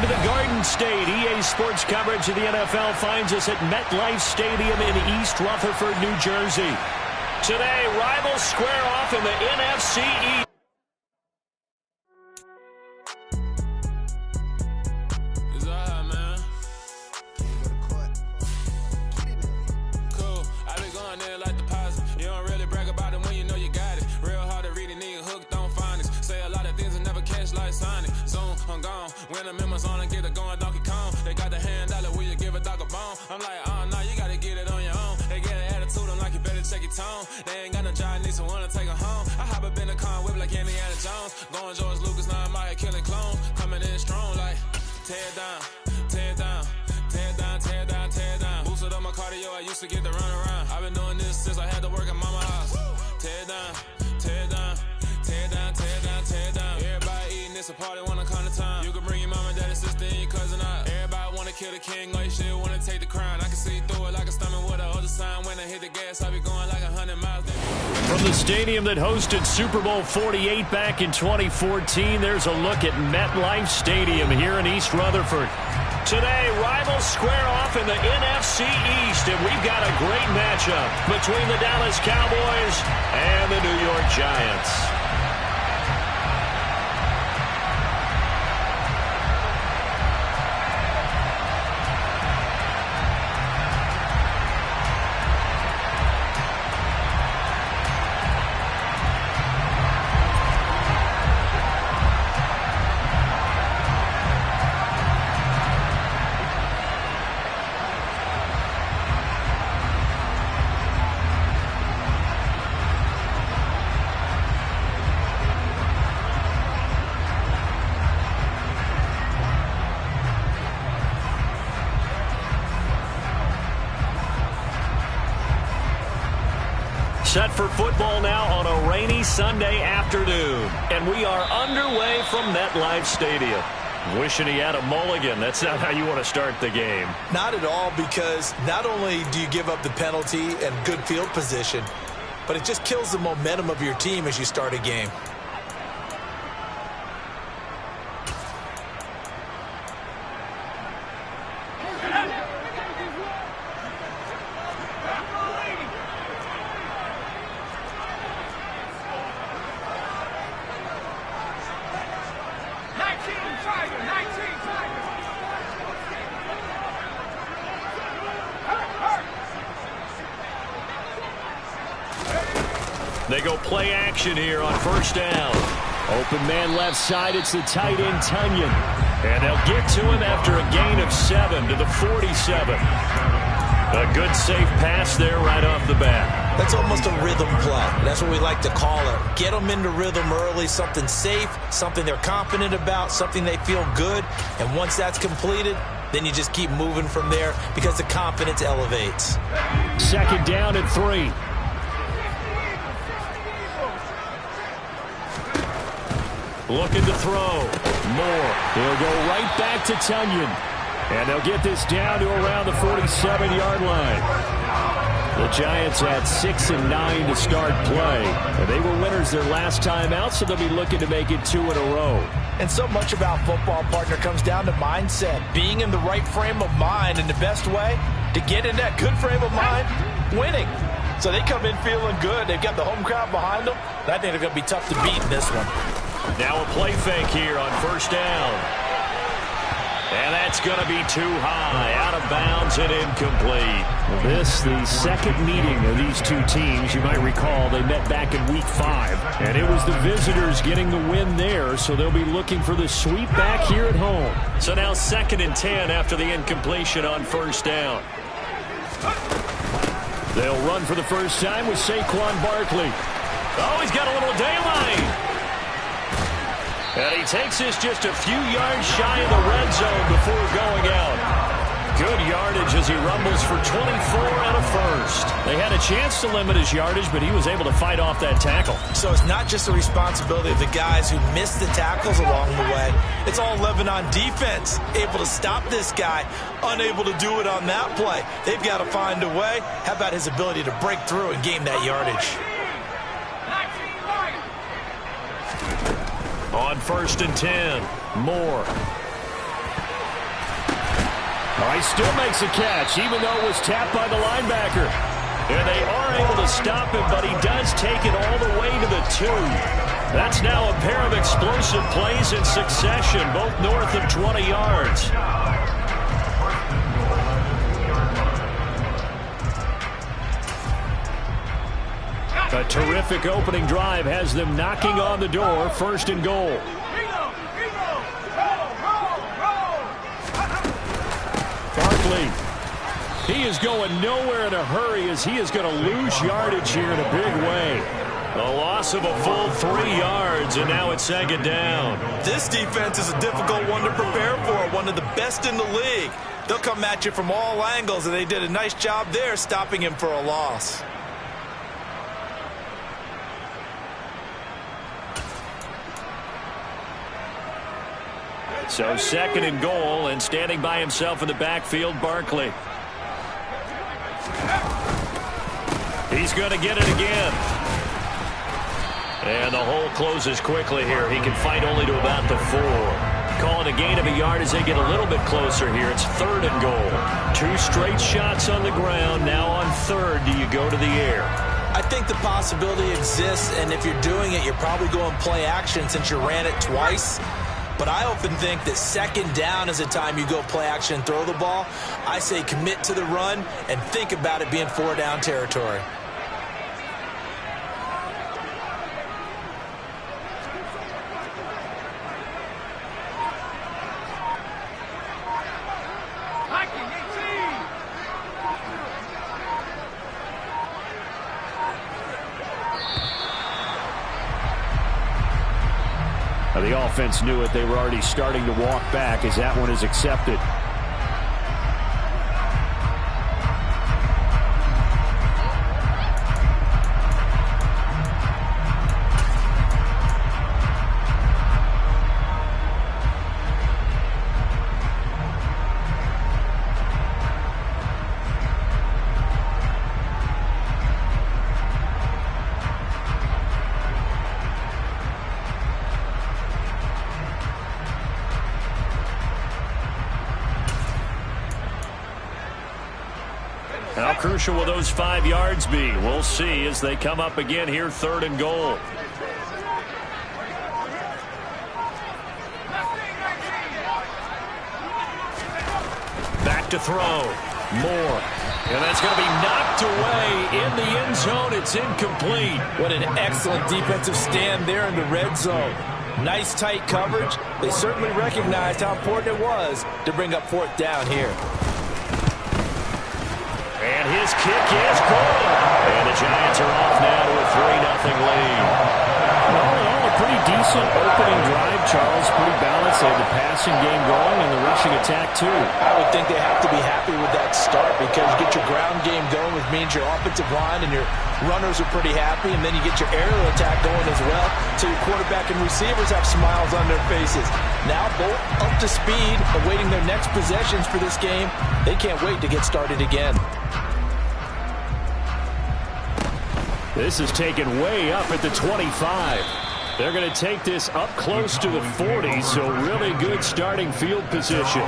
to the Garden State. EA Sports coverage of the NFL finds us at MetLife Stadium in East Rutherford, New Jersey. Today, rivals square off in the NFC East. I'm gone. When the members on and get it going, Donkey Kong. They got the hand dollar, will you give a dog a bone? I'm like, oh no, you gotta get it on your own. They get an attitude, I'm like, you better check your tone. They ain't got no job, need someone to take her home. I hop up in the car, whip like Indiana Jones. Going George Lucas, now I'm out here killing clones. Coming in strong like, tear down, tear down, tear down, tear down, tear down. Boosted up my cardio, I used to get to run around. I've been doing this since I had to work at mama house. Tear down, tear down, tear down, tear down, tear down. Everybody eating, it's a party, wanna come to time. You can bring your mama, daddy, sister, and your cousin out. Everybody wanna kill the king, or you shit wanna take the crown. I can see through it like a stomach with a other sign. When I hit the gas, I be going like 100 miles. From the stadium that hosted Super Bowl 48 back in 2014, there's a look at MetLife Stadium here in East Rutherford. Today, rivals square off in the NFC East, and we've got a great matchup between the Dallas Cowboys and the New York Giants. Set for football now on a rainy Sunday afternoon. And we are underway from MetLife Stadium. Wishing he had a mulligan. That's not how you want to start the game. Not at all, because not only do you give up the penalty and good field position, but it just kills the momentum of your team as you start a game. They go play action here on first down. Open man left side. It's the tight end, Tunyon. And they'll get to him after a gain of 7 to the 47. A good, safe pass there right off the bat. That's almost a rhythm play. That's what we like to call it. Get them into rhythm early, something safe, something they're confident about, something they feel good. And once that's completed, then you just keep moving from there because the confidence elevates. Second down and 3. Looking to throw. Moore. He'll go right back to Tunyon. And they'll get this down to around the 47-yard line. The Giants had 6 and 9 to start play. And they were winners their last time out, so they'll be looking to make it 2 in a row. And so much about football, partner, comes down to mindset. Being in the right frame of mind, and the best way to get in that good frame of mind, winning. So they come in feeling good. They've got the home crowd behind them. I think they're going to be tough to beat in this one. Now a play fake here on first down. And that's going to be too high, out of bounds and incomplete. This, the second meeting of these two teams. You might recall they met back in Week 5. And it was the visitors getting the win there, so they'll be looking for the sweep back here at home. So now 2nd and 10 after the incompletion on first down. They'll run for the first time with Saquon Barkley. Oh, he's got a little daylight. And he takes this just a few yards shy of the red zone before going out. Good yardage as he rumbles for 24 and a first. They had a chance to limit his yardage, but he was able to fight off that tackle. So it's not just the responsibility of the guys who missed the tackles along the way. It's all 11 on defense. Able to stop this guy, unable to do it on that play. They've got to find a way. How about his ability to break through and gain that yardage? On 1st and 10, Moore. Oh, he still makes a catch, even though it was tapped by the linebacker. And they are able to stop him, but he does take it all the way to the 2. That's now a pair of explosive plays in succession, both north of 20 yards. A terrific opening drive has them knocking on the door, 1st and goal. Barkley. He is going nowhere in a hurry as he is going to lose yardage here in a big way. A loss of a full 3 yards, and now it's 2nd down. This defense is a difficult one to prepare for, one of the best in the league. They'll come at you from all angles, and they did a nice job there stopping him for a loss. So 2nd and goal, and standing by himself in the backfield, Barkley. He's going to get it again. And the hole closes quickly here. He can fight only to about the 4. Call it a gain of a yard as they get a little bit closer here. It's 3rd and goal. 2 straight shots on the ground. Now on 3rd, do you go to the air? I think the possibility exists, and if you're doing it, you're probably going play action since you ran it twice. But I often think that 2nd down is the time you go play action and throw the ball. I say commit to the run and think about it being 4-down territory. The offense knew it. They were already starting to walk back as that one is accepted. How crucial will those 5 yards be? We'll see as they come up again here, 3rd and goal. Back to throw. Moore. And that's going to be knocked away in the end zone. It's incomplete. What an excellent defensive stand there in the red zone. Nice tight coverage. They certainly recognized how important it was to bring up 4th down here. And his kick is good. And the Giants are off now to a 3-0 lead. All in all, a pretty decent opening drive, Charles. Pretty balanced. They had the passing game going and the rushing attack, too. I would think they have to be happy with that start because you get your ground game going, which means your offensive line and your runners are pretty happy, and then you get your aerial attack going as well, so your quarterback and receivers have smiles on their faces. Now both up to speed, awaiting their next possessions for this game. They can't wait to get started again. This is taken way up at the 25. They're going to take this up close to the 40, so really good starting field position.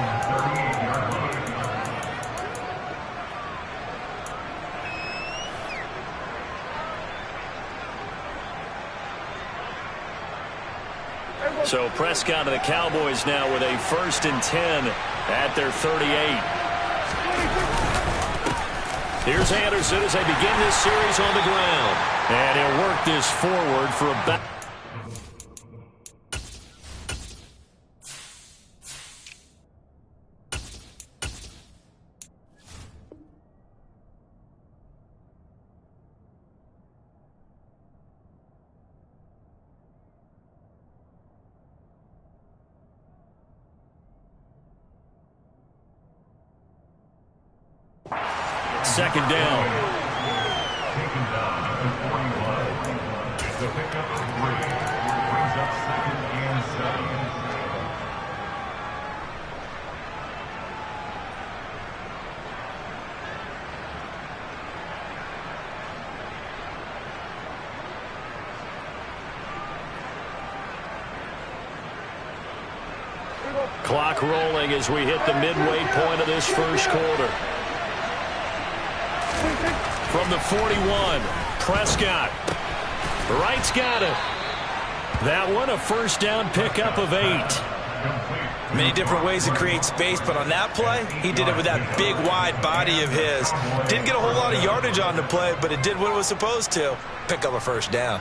So Prescott and the Cowboys now with a 1st and 10 at their 38. Here's Anderson as they begin this series on the ground. And he'll work this forward for about... Second down. Brings up 2nd and 7. Clock rolling as we hit the midway point of this first quarter. From the 41, Prescott. Wright's got it. That one, a first down pickup of 8. Many different ways to create space, but on that play, he did it with that big, wide body of his. Didn't get a whole lot of yardage on the play, but it did what it was supposed to. Pick up a first down.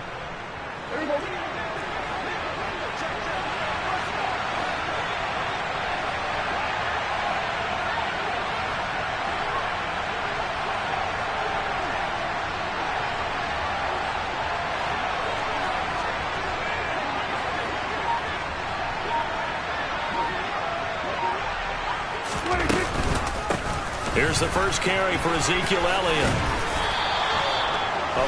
Here's the first carry for Ezekiel Elliott.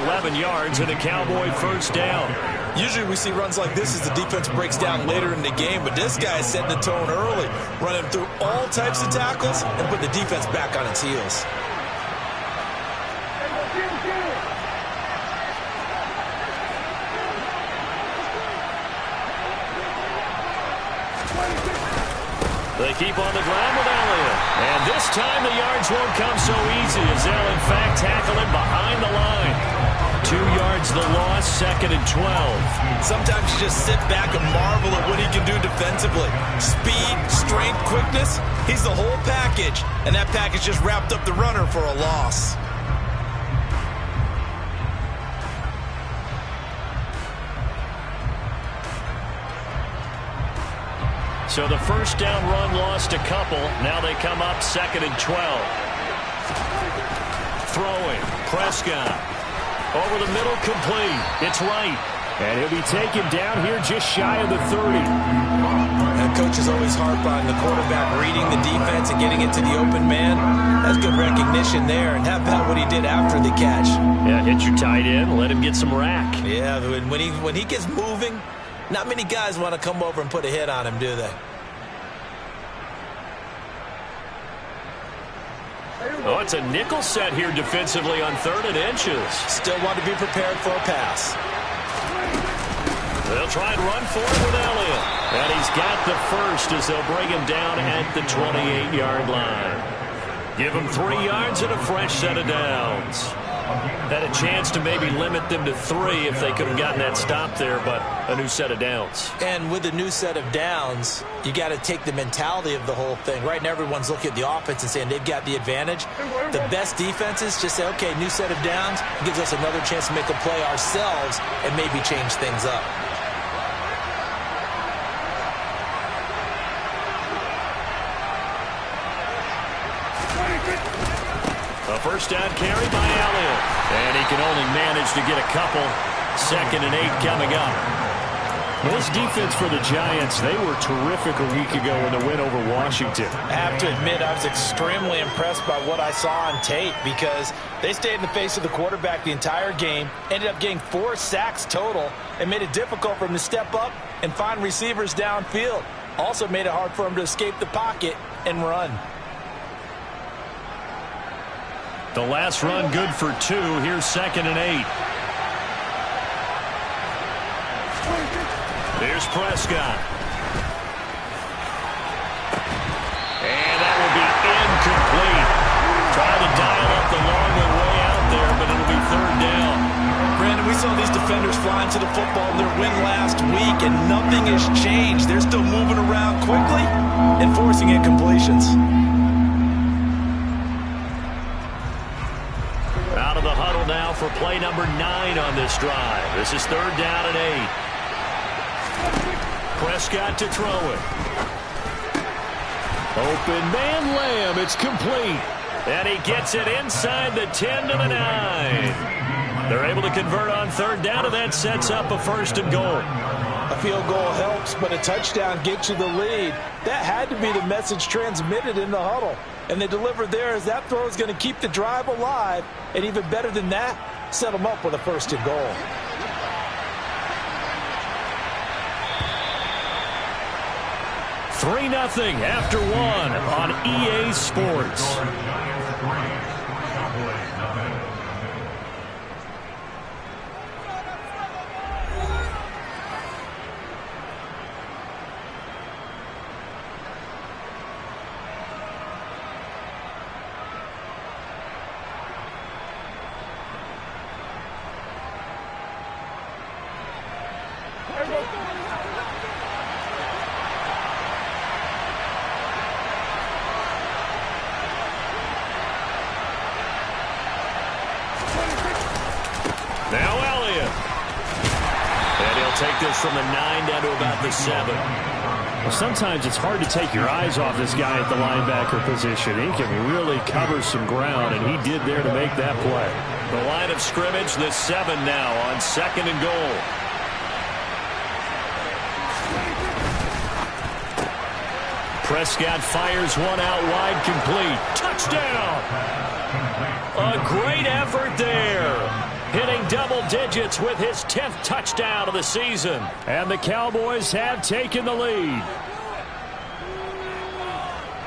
11 yards and a Cowboy first down. Usually we see runs like this as the defense breaks down later in the game, but this guy is setting the tone early, running through all types of tackles and put the defense back on its heels. They keep on the ground with Elliott. And this time the yards won't come so easy as they'll, in fact, tackle him behind the line. 2 yards the loss, 2nd and 12. Sometimes you just sit back and marvel at what he can do defensively. Speed, strength, quickness, he's the whole package. And that package just wrapped up the runner for a loss. So the first down run lost a couple. Now they come up 2nd and 12. Throwing. Prescott. Over the middle, complete. It's Wright. And he'll be taken down here just shy of the 30. And coaches always harp on the quarterback reading the defense and getting it to the open man. That's good recognition there. And how about what he did after the catch? Yeah, hit your tight end. Let him get some rack. Yeah, when he gets moving, not many guys want to come over and put a hit on him, do they? Oh, it's a nickel set here defensively on 3rd and inches. Still want to be prepared for a pass. They'll try and run for it with Elliott. And he's got the first as they'll bring him down at the 28-yard line. Give him 3 yards and a fresh set of downs. Had a chance to maybe limit them to 3 if they could have gotten that stop there, but a new set of downs. And with a new set of downs, you got to take the mentality of the whole thing. Right now, everyone's looking at the offense and saying they've got the advantage. The best defenses just say, okay, new set of downs gives us another chance to make a play ourselves and maybe change things up. A first down carry by Elliott. And he can only manage to get a couple. 2nd and 8 coming up. This defense for the Giants, they were terrific a week ago in the win over Washington. I have to admit, I was extremely impressed by what I saw on tape because they stayed in the face of the quarterback the entire game, ended up getting 4 sacks total, and made it difficult for him to step up and find receivers downfield. Also made it hard for him to escape the pocket and run. The last run good for 2. Here's 2nd and 8. Here's Prescott. And that will be incomplete. Trying to dial up the long way out there, but it'll be 3rd down. Brandon, we saw these defenders flying to the football in their win last week, and nothing has changed. They're still moving around quickly and forcing incompletions. Out of the huddle now for play number 9 on this drive. This is 3rd down and 8. Prescott to throw it. Open man Lamb. It's complete. And he gets it inside the 10 to the 9. They're able to convert on 3rd down, and that sets up a 1st and goal. A field goal helps, but a touchdown gets you the lead. That had to be the message transmitted in the huddle. And they delivered there as that throw is going to keep the drive alive. And even better than that, set them up with a 1st and goal. Three 0 after 1 on EA Sports. take this from the 9 down to about the 7. Well, sometimes it's hard to take your eyes off this guy at the linebacker position. He can really cover some ground, and he did there to make that play. The line of scrimmage, the 7 now on 2nd and goal. Prescott fires one out wide, complete. Touchdown! A great effort there. Hitting double digits with his 10th touchdown of the season. And the Cowboys have taken the lead.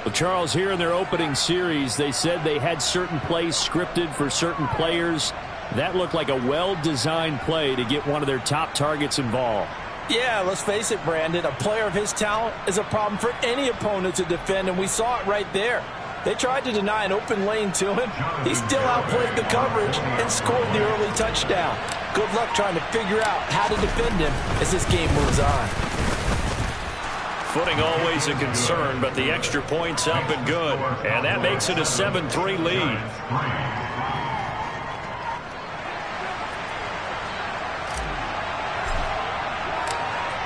Well, Charles, here in their opening series, they said they had certain plays scripted for certain players. That looked like a well-designed play to get one of their top targets involved. Yeah, let's face it, Brandon. A player of his talent is a problem for any opponent to defend, and we saw it right there. They tried to deny an open lane to him. He still outplayed the coverage and scored the early touchdown. Good luck trying to figure out how to defend him as this game moves on. Footing always a concern, but the extra point's up and good. And that makes it a 7-3 lead.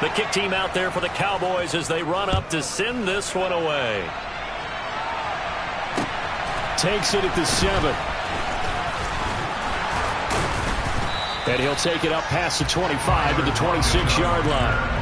The kick team out there for the Cowboys as they run up to send this one away. Takes it at the 7. And he'll take it up past the 25 to the 26-yard line.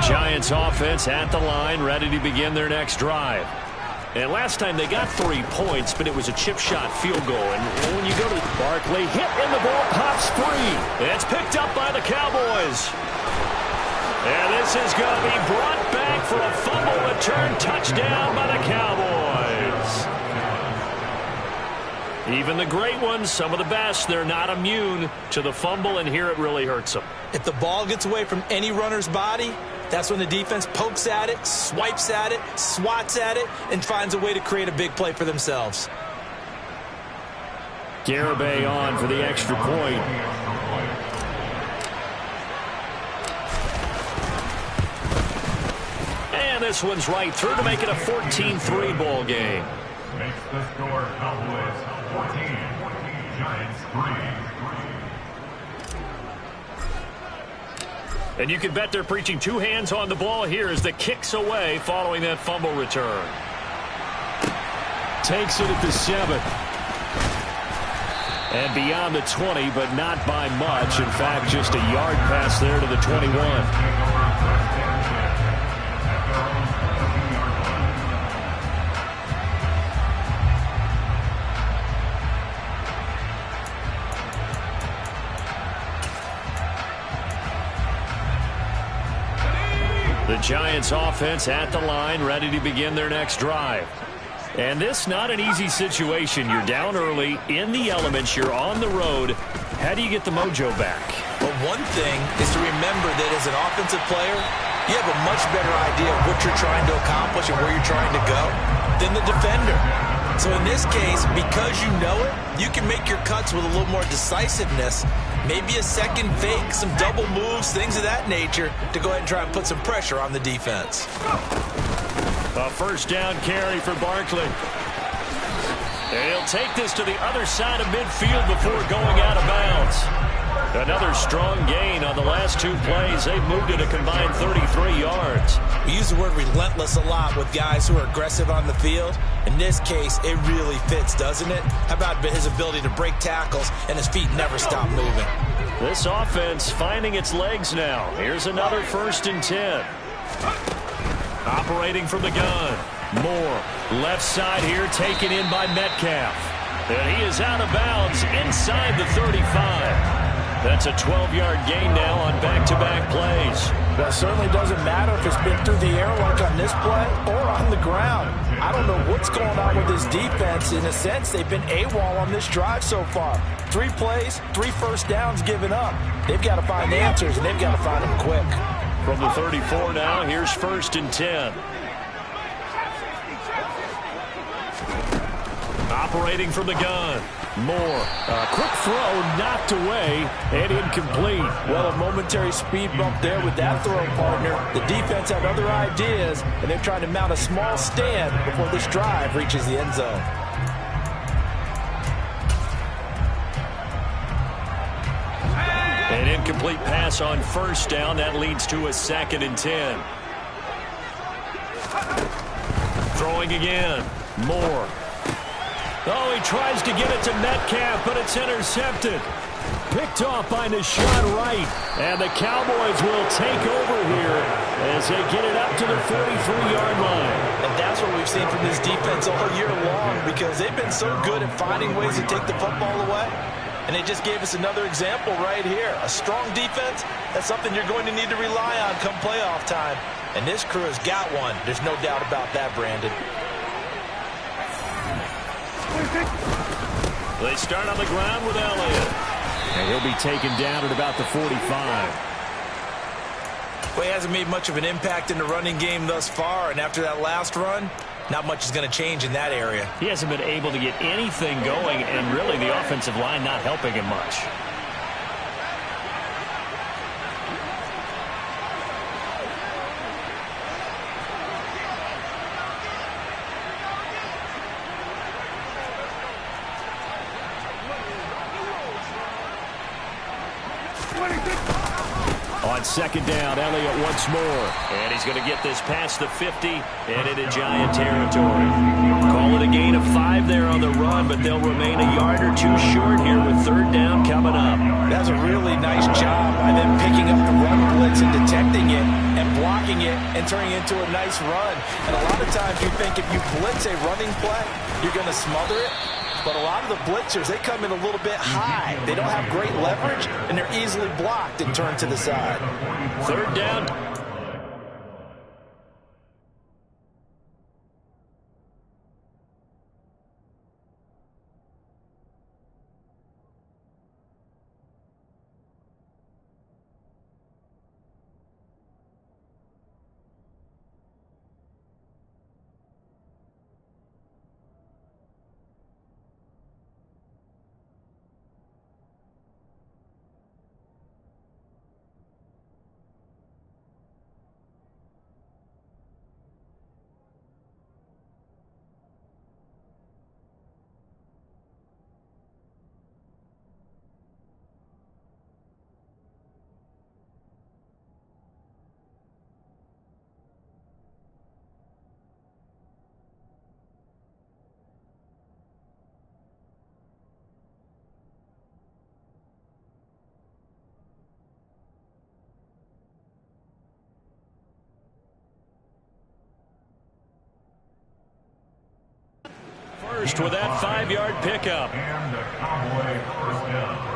Giants offense at the line, ready to begin their next drive. And last time they got 3 points, but it was a chip shot field goal. And when you go to Barkley, hit and the ball pops free. It's picked up by the Cowboys. And this is going to be brought back for a fumble return touchdown by the Cowboys. Even the great ones, some of the best, they're not immune to the fumble, and here it really hurts them. If the ball gets away from any runner's body, that's when the defense pokes at it, swipes at it, swats at it, and finds a way to create a big play for themselves. Garibay on for the extra point. And this one's right through to make it a 14-3 ball game. Makes the score Cowboys 14, Giants 3. And you can bet they're preaching 2 hands on the ball here as the kick's away following that fumble return. Takes it at the 7. And beyond the 20, but not by much. In fact, just a yard pass there to the 21. The Giants offense at the line, ready to begin their next drive. And this not an easy situation. You're down early, in the elements, you're on the road. How do you get the mojo back? But one thing is to remember that as an offensive player, you have a much better idea of what you're trying to accomplish and where you're trying to go than the defender. So in this case, because you know it, you can make your cuts with a little more decisiveness. Maybe a second fake, some double moves, things of that nature to go ahead and try and put some pressure on the defense. A first down carry for Barkley. And he'll take this to the other side of midfield before going out of bounds. Another strong gain on the last 2 plays. They've moved it a combined 33 yards. We use the word relentless a lot with guys who are aggressive on the field. In this case, it really fits, doesn't it? How about his ability to break tackles and his feet never stop moving? This offense finding its legs now. Here's another 1st and 10. Operating from the gun. Moore, left side here, taken in by Metcalf. And he is out of bounds inside the 35. That's a 12-yard gain now on back-to-back plays. Well, it certainly doesn't matter if it's been through the air like on this play or on the ground. I don't know what's going on with this defense. In a sense, they've been AWOL on this drive so far. 3 plays, 3 first downs given up. They've got to find answers, and they've got to find them quick. From the 34 now, here's 1st and 10. Operating from the gun. Moore. Quick throw knocked away and incomplete. Well, a momentary speed bump there with that throw, partner. The defense had other ideas, and they're trying to mount a small stand before this drive reaches the end zone. An incomplete pass on first down. That leads to a 2nd and 10. Throwing again. Moore. Oh, he tries to get it to Metcalf, but it's intercepted. Picked off by Nashad Wright. And the Cowboys will take over here as they get it up to the 43-yard line. And that's what we've seen from this defense all year long, because they've been so good at finding ways to take the football away. And they just gave us another example right here. A strong defense, that's something you're going to need to rely on come playoff time. And this crew has got one. There's no doubt about that, Brandon. They start on the ground with Elliott. And he'll be taken down at about the 45. Well, he hasn't made much of an impact in the running game thus far, and after that last run, not much is going to change in that area. He hasn't been able to get anything going, and really the offensive line not helping him much. On 2nd down, Elliott once more. And he's going to get this past the 50 and into Giant territory. Call it a gain of 5 there on the run, but they'll remain a yard or 2 short here with 3rd down coming up. That's a really nice job by them picking up the run blitz and detecting it and blocking it and turning it into a nice run. And a lot of times you think if you blitz a running play, you're going to smother it. But a lot of the blitzers, they come in a little bit high. They don't have great leverage, and they're easily blocked and turned to the side. 3rd down. First with that 5-yard pickup. And the Cowboy 1st down.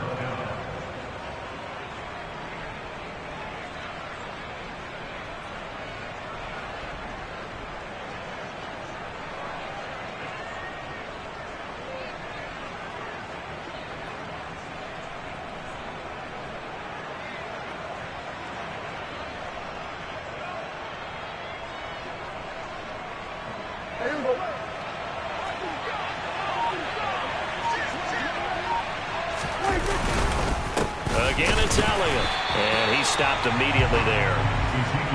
Again, it's Elliott. And he stopped immediately there.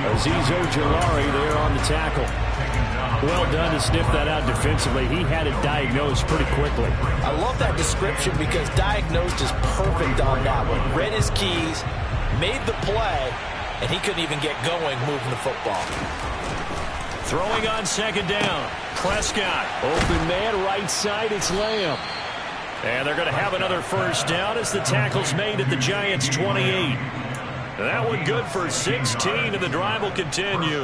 Azeez Ojulari there on the tackle. Well done to sniff that out defensively. He had it diagnosed pretty quickly. I love that description because diagnosed is perfect on that one. Read his keys, made the play, and he couldn't even get going moving the football. Throwing on 2nd down. Prescott. Open man, right side, it's Lamb. And they're going to have another 1st down as the tackle's made at the Giants' 28. That one good for 16, and the drive will continue.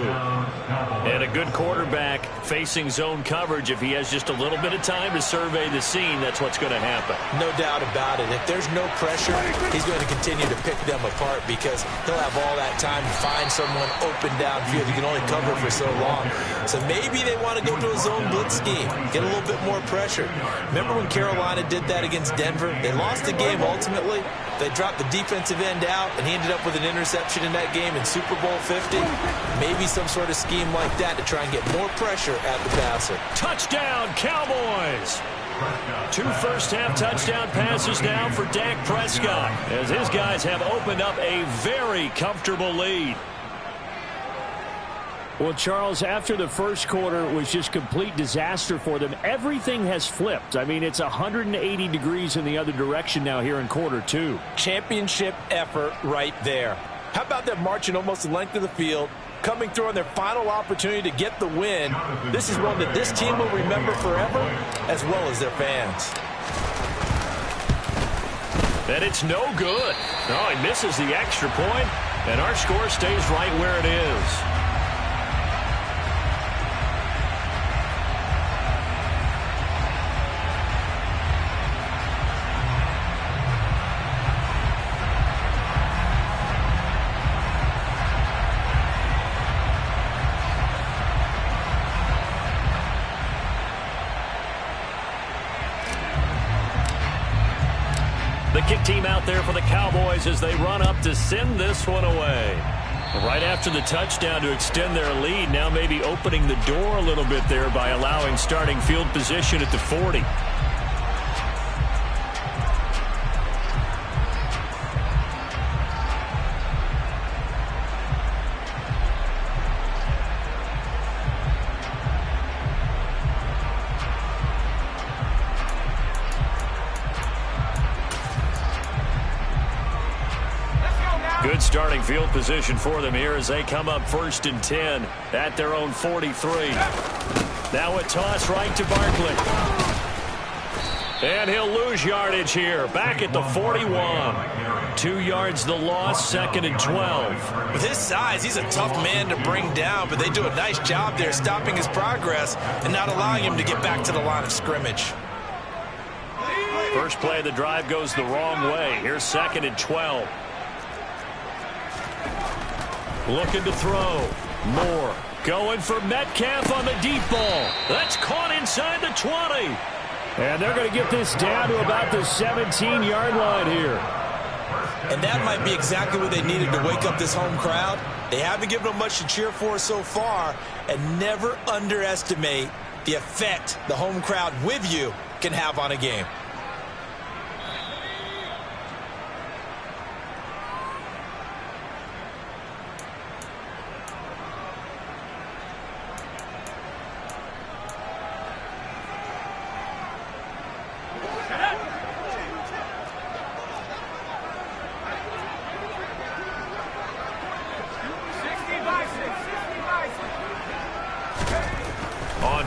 And a good quarterback facing zone coverage. If he has just a little bit of time to survey the scene, that's what's going to happen. No doubt about it. If there's no pressure, he's going to continue to pick them apart because he'll have all that time to find someone open downfield. He can only cover for so long. So maybe they want to go to a zone blitz scheme, get a little bit more pressure. Remember when Carolina did that against Denver? They lost the game ultimately. They dropped the defensive end out, and he ended up with an interception in that game in Super Bowl 50. Maybe some sort of scheme like that to try and get more pressure at the passer. Touchdown, Cowboys! 2 first-half touchdown passes now for Dak Prescott, as his guys have opened up a very comfortable lead. Well, Charles, after the first quarter was just complete disaster for them, everything has flipped. I mean, it's 180 degrees in the other direction now here in quarter 2. Championship effort right there. How about them marching almost the length of the field, coming through on their final opportunity to get the win? This is one that this team will remember forever, as well as their fans. And it's no good. Oh, he misses the extra point, and our score stays right where it is. The kick team out there for the Cowboys as they run up to send this one away. Right after the touchdown to extend their lead, now maybe opening the door a little bit there by allowing starting field position at the 40. Good starting field position for them here as they come up 1st and 10 at their own 43. Now a toss right to Barkley. And he'll lose yardage here. Back at the 41. 2 yards the loss, 2nd and 12. With his size, he's a tough man to bring down, but they do a nice job there stopping his progress and not allowing him to get back to the line of scrimmage. First play of the drive goes the wrong way. Here's 2nd and 12. Looking to throw. Moore going for Metcalf on the deep ball. That's caught inside the 20. And they're going to get this down to about the 17-yard line here. And that might be exactly what they needed to wake up this home crowd. They haven't given them much to cheer for so far. And never underestimate the effect the home crowd with you can have on a game.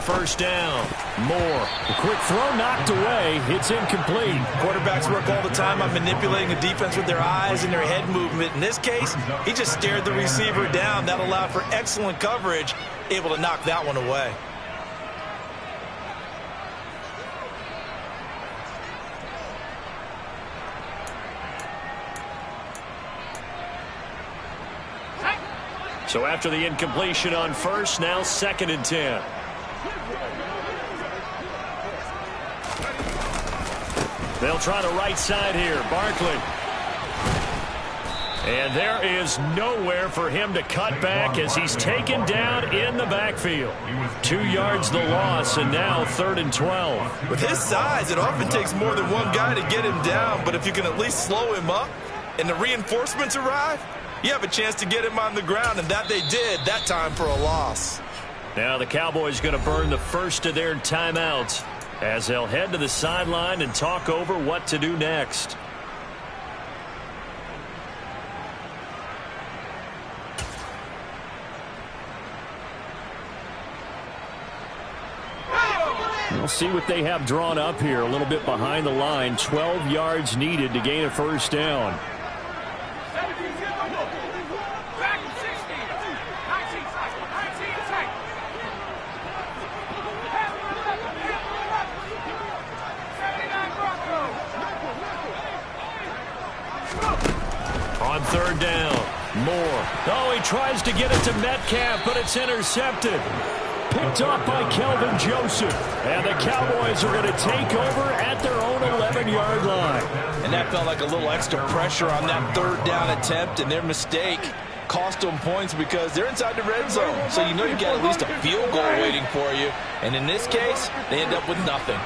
First down. Moore. The quick throw knocked away. It's incomplete. Quarterbacks work all the time on manipulating a defense with their eyes and their head movement. In this case, he just stared the receiver down. That allowed for excellent coverage, able to knock that one away. So after the incompletion on first, now 2nd and 10. They'll try the right side here. Barkley. And there is nowhere for him to cut back as he's taken down in the backfield. 2 yards the loss, and now 3rd and 12. With his size, it often takes more than one guy to get him down, but if you can at least slow him up and the reinforcements arrive, you have a chance to get him on the ground, and that they did that time for a loss. Now the Cowboys going to burn the first of their timeouts as they'll head to the sideline and talk over what to do next. We'll see what they have drawn up here. A little bit behind the line. 12 yards needed to gain a first down. On 3rd down, Moore. Oh, he tries to get it to Metcalf, but it's intercepted. Picked off by Kelvin Joseph. And the Cowboys are going to take over at their own 11-yard line. And that felt like a little extra pressure on that 3rd down attempt, and their mistake cost them points because they're inside the red zone. So you know you got at least a field goal waiting for you. And in this case, they end up with nothing.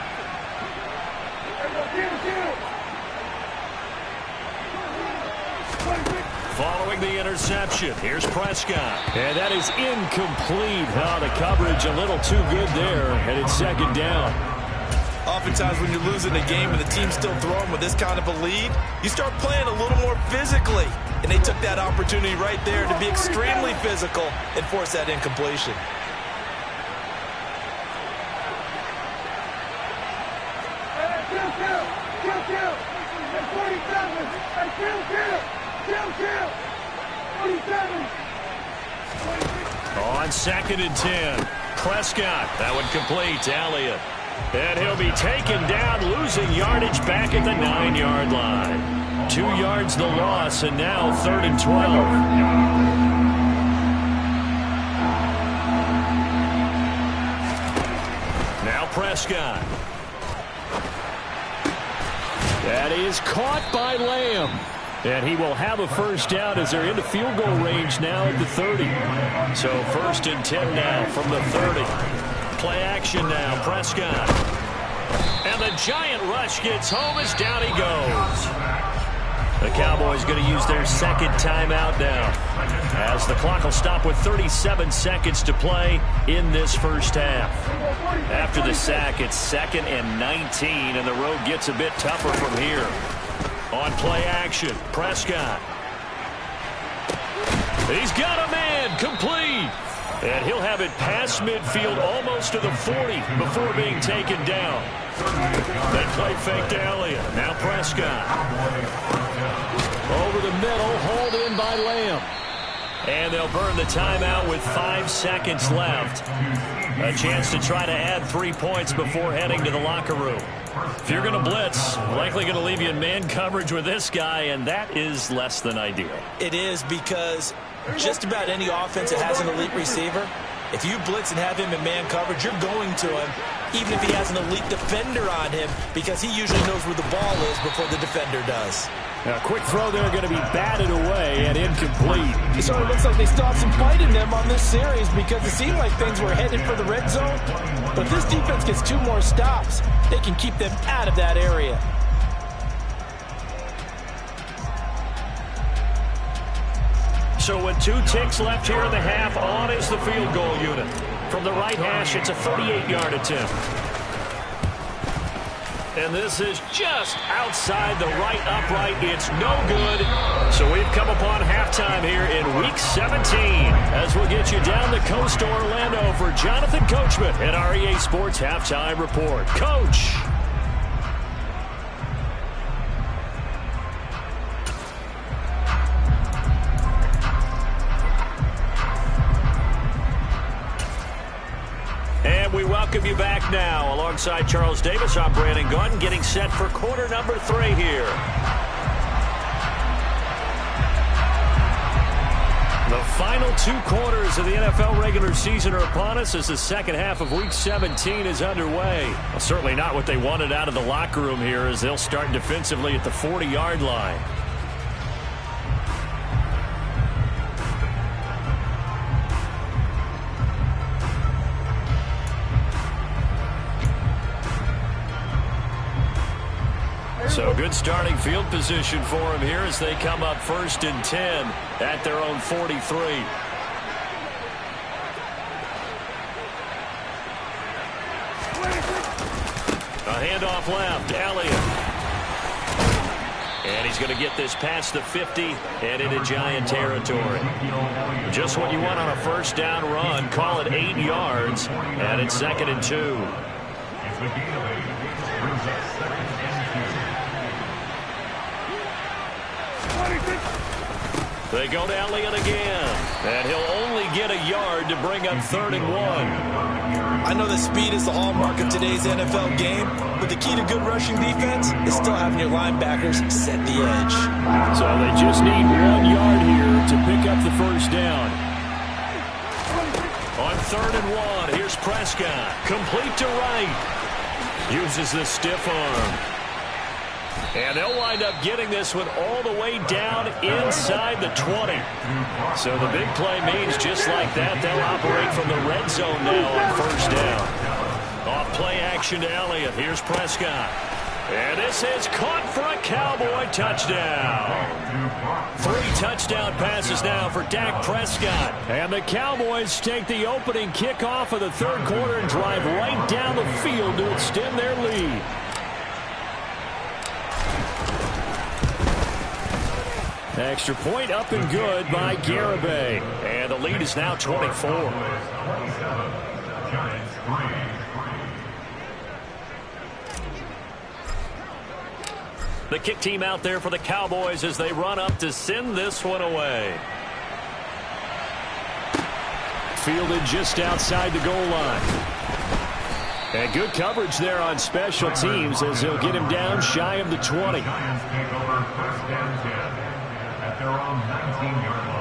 Following the interception, here's Prescott. And that is incomplete. Oh, the coverage a little too good there, and it's second down. Oftentimes when you're losing a game and the team's still throwing with this kind of a lead, you start playing a little more physically. And they took that opportunity right there to be extremely physical and force that incompletion. On second and 10, Prescott. That one complete to Elliott. And he'll be taken down, losing yardage back at the 9-yard line. 2 yards the loss, and now 3rd and 12. Now Prescott. That is caught by Lamb. And he will have a first down as they're into field goal range now at the 30. So 1st and 10 now from the 30. Play action now, Prescott. And the giant rush gets home as down he goes. The Cowboys going to use their second timeout now, as the clock will stop with 37 seconds to play in this first half. After the sack, it's 2nd and 19, and the road gets a bit tougher from here. On play action, Prescott. He's got a man, complete. And he'll have it past midfield almost to the 40 before being taken down. They play fake to Elliott. Now Prescott. Over the middle, hauled in by Lamb. And they'll burn the timeout with 5 seconds left. A chance to try to add 3 points before heading to the locker room. If you're going to blitz, likely going to leave you in man coverage with this guy, and that is less than ideal. It is, because just about any offense that has an elite receiver, if you blitz and have him in man coverage, you're going to him, even if he has an elite defender on him, because he usually knows where the ball is before the defender does. A quick throw there going to be batted away and incomplete. It sort of looks like they still have some fight in them on this series, because it seemed like things were headed for the red zone. But if this defense gets 2 more stops, they can keep them out of that area. So with 2 ticks left here in the half, on is the field goal unit. From the right hash, it's a 38-yard attempt. And this is just outside the right upright. It's no good. So we've come upon halftime here in Week 17. As we'll get you down the coast to Orlando for Jonathan Coachman at our EA Sports Halftime Report. Coach. And we welcome you back now. Alongside Charles Davis, I'm Brandon Gunn, getting set for quarter number 3 here. The final 2 quarters of the NFL regular season are upon us as the second half of Week 17 is underway. Well, certainly not what they wanted out of the locker room here, as they'll start defensively at the 40-yard line. So good starting field position for them here as they come up 1st and 10 at their own 43. A handoff left, Elliott. And he's going to get this past the 50 and into Giant territory. Just what you want on a first down run. Call it 8 yards, and it's 2nd and 2. They go to Elliott again, and he'll only get a yard to bring up 3rd and 1. I know that speed is the hallmark of today's NFL game, but the key to good rushing defense is still having your linebackers set the edge. So they just need 1 yard here to pick up the first down. On 3rd and 1, here's Prescott. Complete to right. Uses the stiff arm. And they'll wind up getting this one all the way down inside the 20. So the big play means just like that, they'll operate from the red zone now on first down. Off play action to Elliott. Here's Prescott. And this is caught for a Cowboy touchdown. 3 touchdown passes now for Dak Prescott. And the Cowboys take the opening kickoff of the third quarter and drive right down the field to extend their lead. Extra point up and good by Garibay. And the lead is now 24. Giants 3. The kick team out there for the Cowboys as they run up to send this one away. Fielded just outside the goal line. And good coverage there on special teams as they'll get him down shy of the 20. Giants take over first and 10 at their own 19-yard line.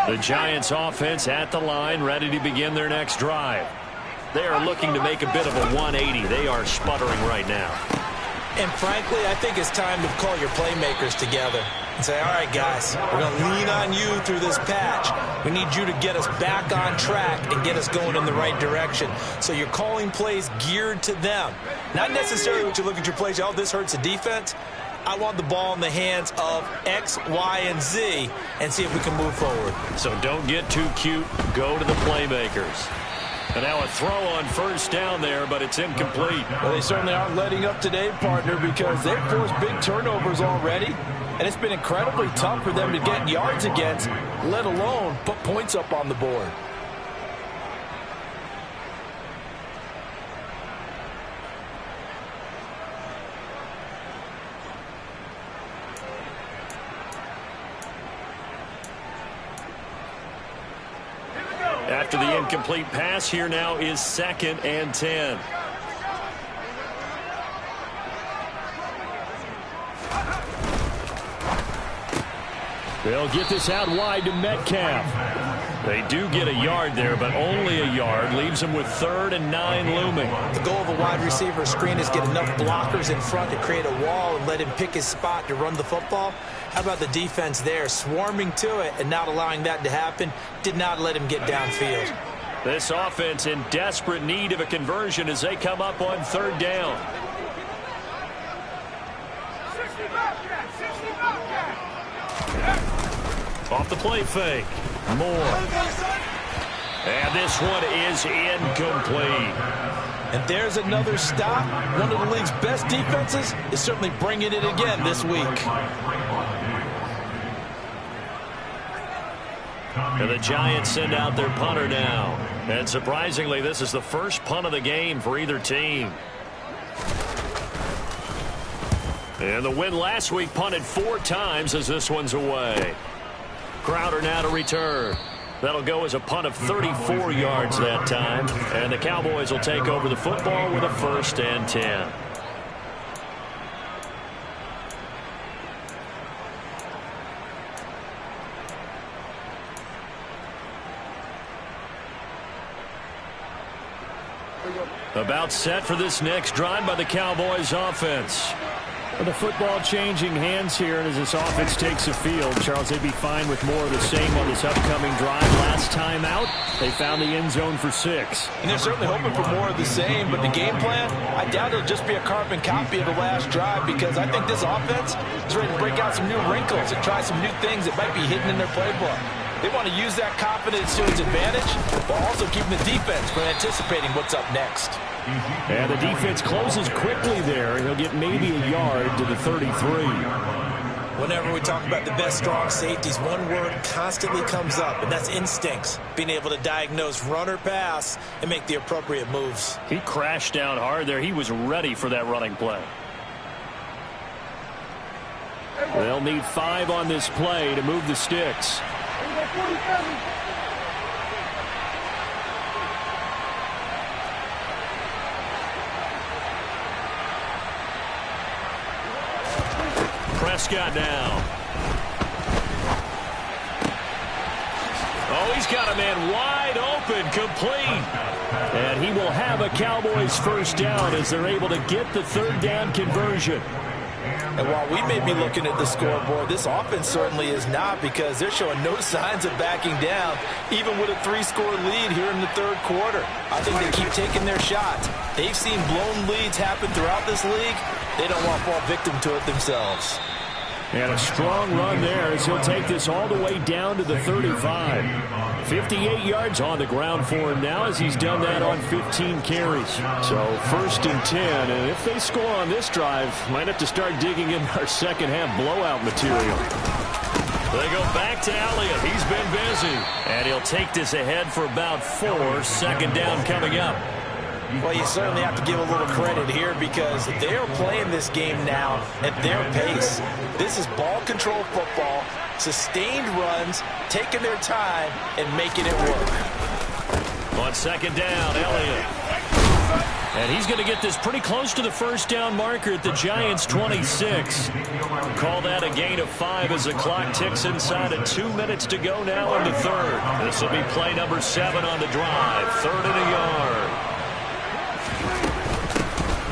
The Giants offense at the line, ready to begin their next drive. They are looking to make a bit of a 180. They are sputtering right now. And frankly, I think it's time to call your playmakers together and say, all right, guys, we're going to lean on you through this patch. We need you to get us back on track and get us going in the right direction. So you're calling plays geared to them. Not necessarily what you look at your plays, oh, this hurts the defense. I want the ball in the hands of X, Y, and Z and see if we can move forward. So don't get too cute. Go to the playmakers. And now a throw on first down there, but it's incomplete. Well, they certainly aren't letting up today, partner, because they've forced big turnovers already, and it's been incredibly tough for them to get yards against, let alone put points up on the board. After the incomplete pass, here now is 2nd and 10. They'll get this out wide to Metcalf. They do get a yard there, but only a yard. Leaves them with 3rd and 9 looming. The goal of a wide receiver screen is get enough blockers in front to create a wall and let him pick his spot to run the football. How about the defense there, swarming to it and not allowing that to happen? Did not let him get downfield. This offense in desperate need of a conversion as they come up on 3rd down. Off the play fake. Moore. And this one is incomplete. And there's another stop. One of the league's best defenses is certainly bringing it again this week. And the Giants send out their punter now. And surprisingly, this is the first punt of the game for either team. And the win last week punted 4 times as this one's away. Crowder now to return. That'll go as a punt of 34 yards that time. And the Cowboys will take over the football with a 1st and 10. About set for this next drive by the Cowboys offense. The football changing hands here, and as this offense takes the field, Charles, they'd be fine with more of the same on this upcoming drive. Last time out, they found the end zone for 6. And they're certainly hoping for more of the same, but the game plan, I doubt it'll just be a carbon copy of the last drive, because I think this offense is ready to break out some new wrinkles and try some new things that might be hidden in their playbook. They want to use that confidence to its advantage, while also keeping the defense from anticipating what's up next. And the defense closes quickly there, and he'll get maybe a yard to the 33. Whenever we talk about the best strong safeties, one word constantly comes up, and that's instincts. Being able to diagnose run or pass and make the appropriate moves. He crashed down hard there. He was ready for that running play. They'll need 5 on this play to move the sticks. Prescott now. Oh, he's got a man wide open, complete. And he will have a Cowboys first down as they're able to get the third down conversion. And while we may be looking at the scoreboard, this offense certainly is not, because they're showing no signs of backing down, even with a 3-score lead here in the third quarter. I think they keep taking their shots. They've seen blown leads happen throughout this league. They don't want to fall victim to it themselves. And a strong run there as he'll take this all the way down to the 35. 58 yards on the ground for him now as he's done that on 15 carries. So 1st and 10, and if they score on this drive, might have to start digging in our second half blowout material. They go back to Elliott. He's been busy. And he'll take this ahead for about 4. 2nd down coming up. Well, you certainly have to give a little credit here, because they are playing this game now at their pace. This is ball control football, sustained runs, taking their time, and making it work. On 2nd down, Elliott. And he's going to get this pretty close to the first down marker at the Giants' 26. Call that a gain of 5 as the clock ticks inside of 2 minutes to go now in the third. This will be play number 7 on the drive. 3rd and a yard.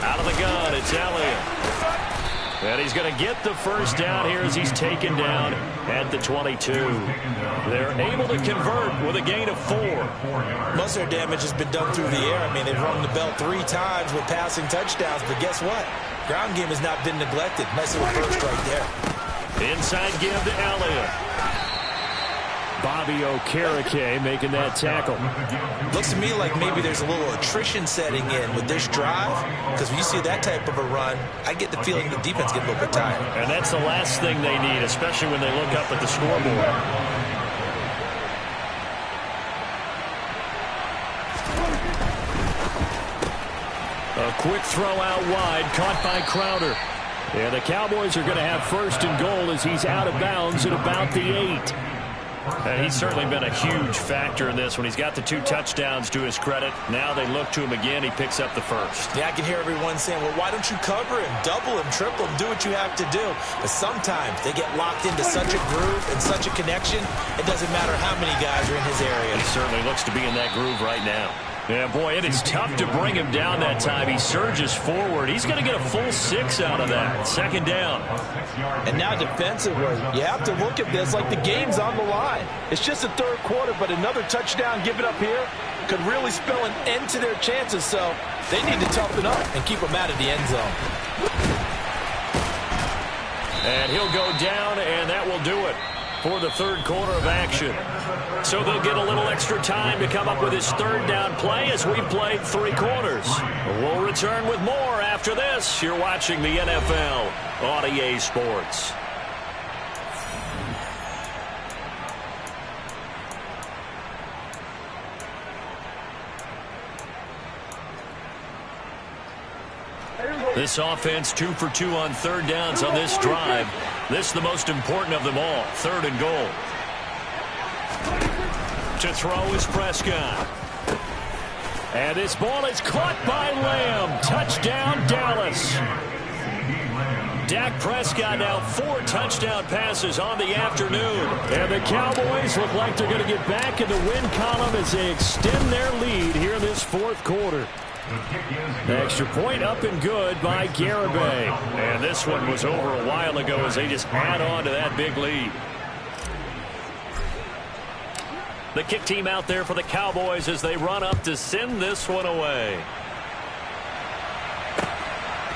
Out of the gun, it's Elliott. And he's going to get the first down here as he's taken down at the 22. They're able to convert with a gain of 4. Most of their damage has been done through the air. I mean, they've rung the bell 3 times with passing touchdowns, but guess what? Ground game has not been neglected. Nice little burst right there. Inside give to Elliott. Bobby Okereke making that tackle. Looks to me like maybe there's a little attrition setting in with this drive, because when you see that type of a run, I get the feeling the defense get a little bit tired. And that's the last thing they need, especially when they look up at the scoreboard. A quick throw out wide, caught by Crowder. And the Cowboys are going to have 1st and goal as he's out of bounds at about the 8. And he's certainly been a huge factor in this when he's got the 2 touchdowns to his credit. Now they look to him again. He picks up the first. Yeah, I can hear everyone saying, well, why don't you cover him, double him, triple him, do what you have to do. But sometimes they get locked into such a groove and such a connection, it doesn't matter how many guys are in his area. He certainly looks to be in that groove right now. Yeah, boy, it is tough to bring him down that time. He surges forward. He's going to get a full 6 out of that. 2nd down. And now defensively, you have to look at this like the game's on the line. It's just the third quarter, but another touchdown given up here could really spell an end to their chances. So they need to toughen up and keep them out of the end zone. And he'll go down, and that will do it for the third quarter of action. So they'll get a little extra time to come up with his 3rd down play as we played 3 quarters. We'll return with more after this. You're watching the NFL on EA Sports. This offense 2 for 2 on 3rd downs on this drive. This is the most important of them all. 3rd and goal. To throw is Prescott. And this ball is caught by Lamb. Touchdown, Dallas. Dak Prescott now 4 touchdown passes on the afternoon. And the Cowboys look like they're going to get back in the win column as they extend their lead here in this 4th quarter. The extra point up and good by Garibay. And this one was over a while ago as they just add on to that big lead. The kick team out there for the Cowboys as they run up to send this one away.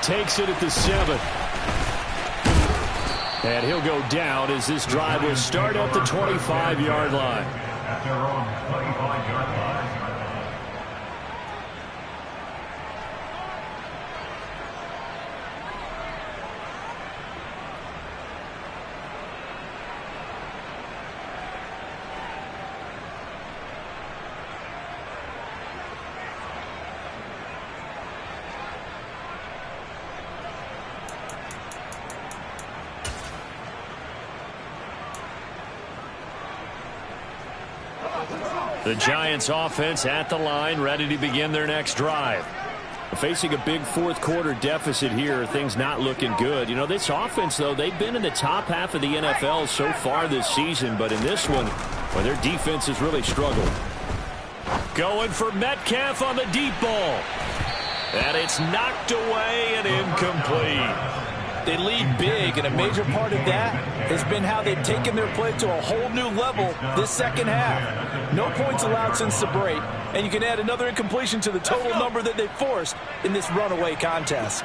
Takes it at the 7. And he'll go down as this drive will start at the 25-yard line. At their own 25-yard line. The Giants offense at the line, ready to begin their next drive. Facing a big 4th quarter deficit here, things not looking good. You know, this offense, though, they've been in the top half of the NFL so far this season, but in this one, Well, their defense has really struggled. Going for Metcalf on the deep ball. And it's knocked away and incomplete. They lead big, and a major part of that has been how they've taken their play to a whole new level this second half. No points allowed since the break, and you can add another incompletion to the total number that they've forced in this runaway contest.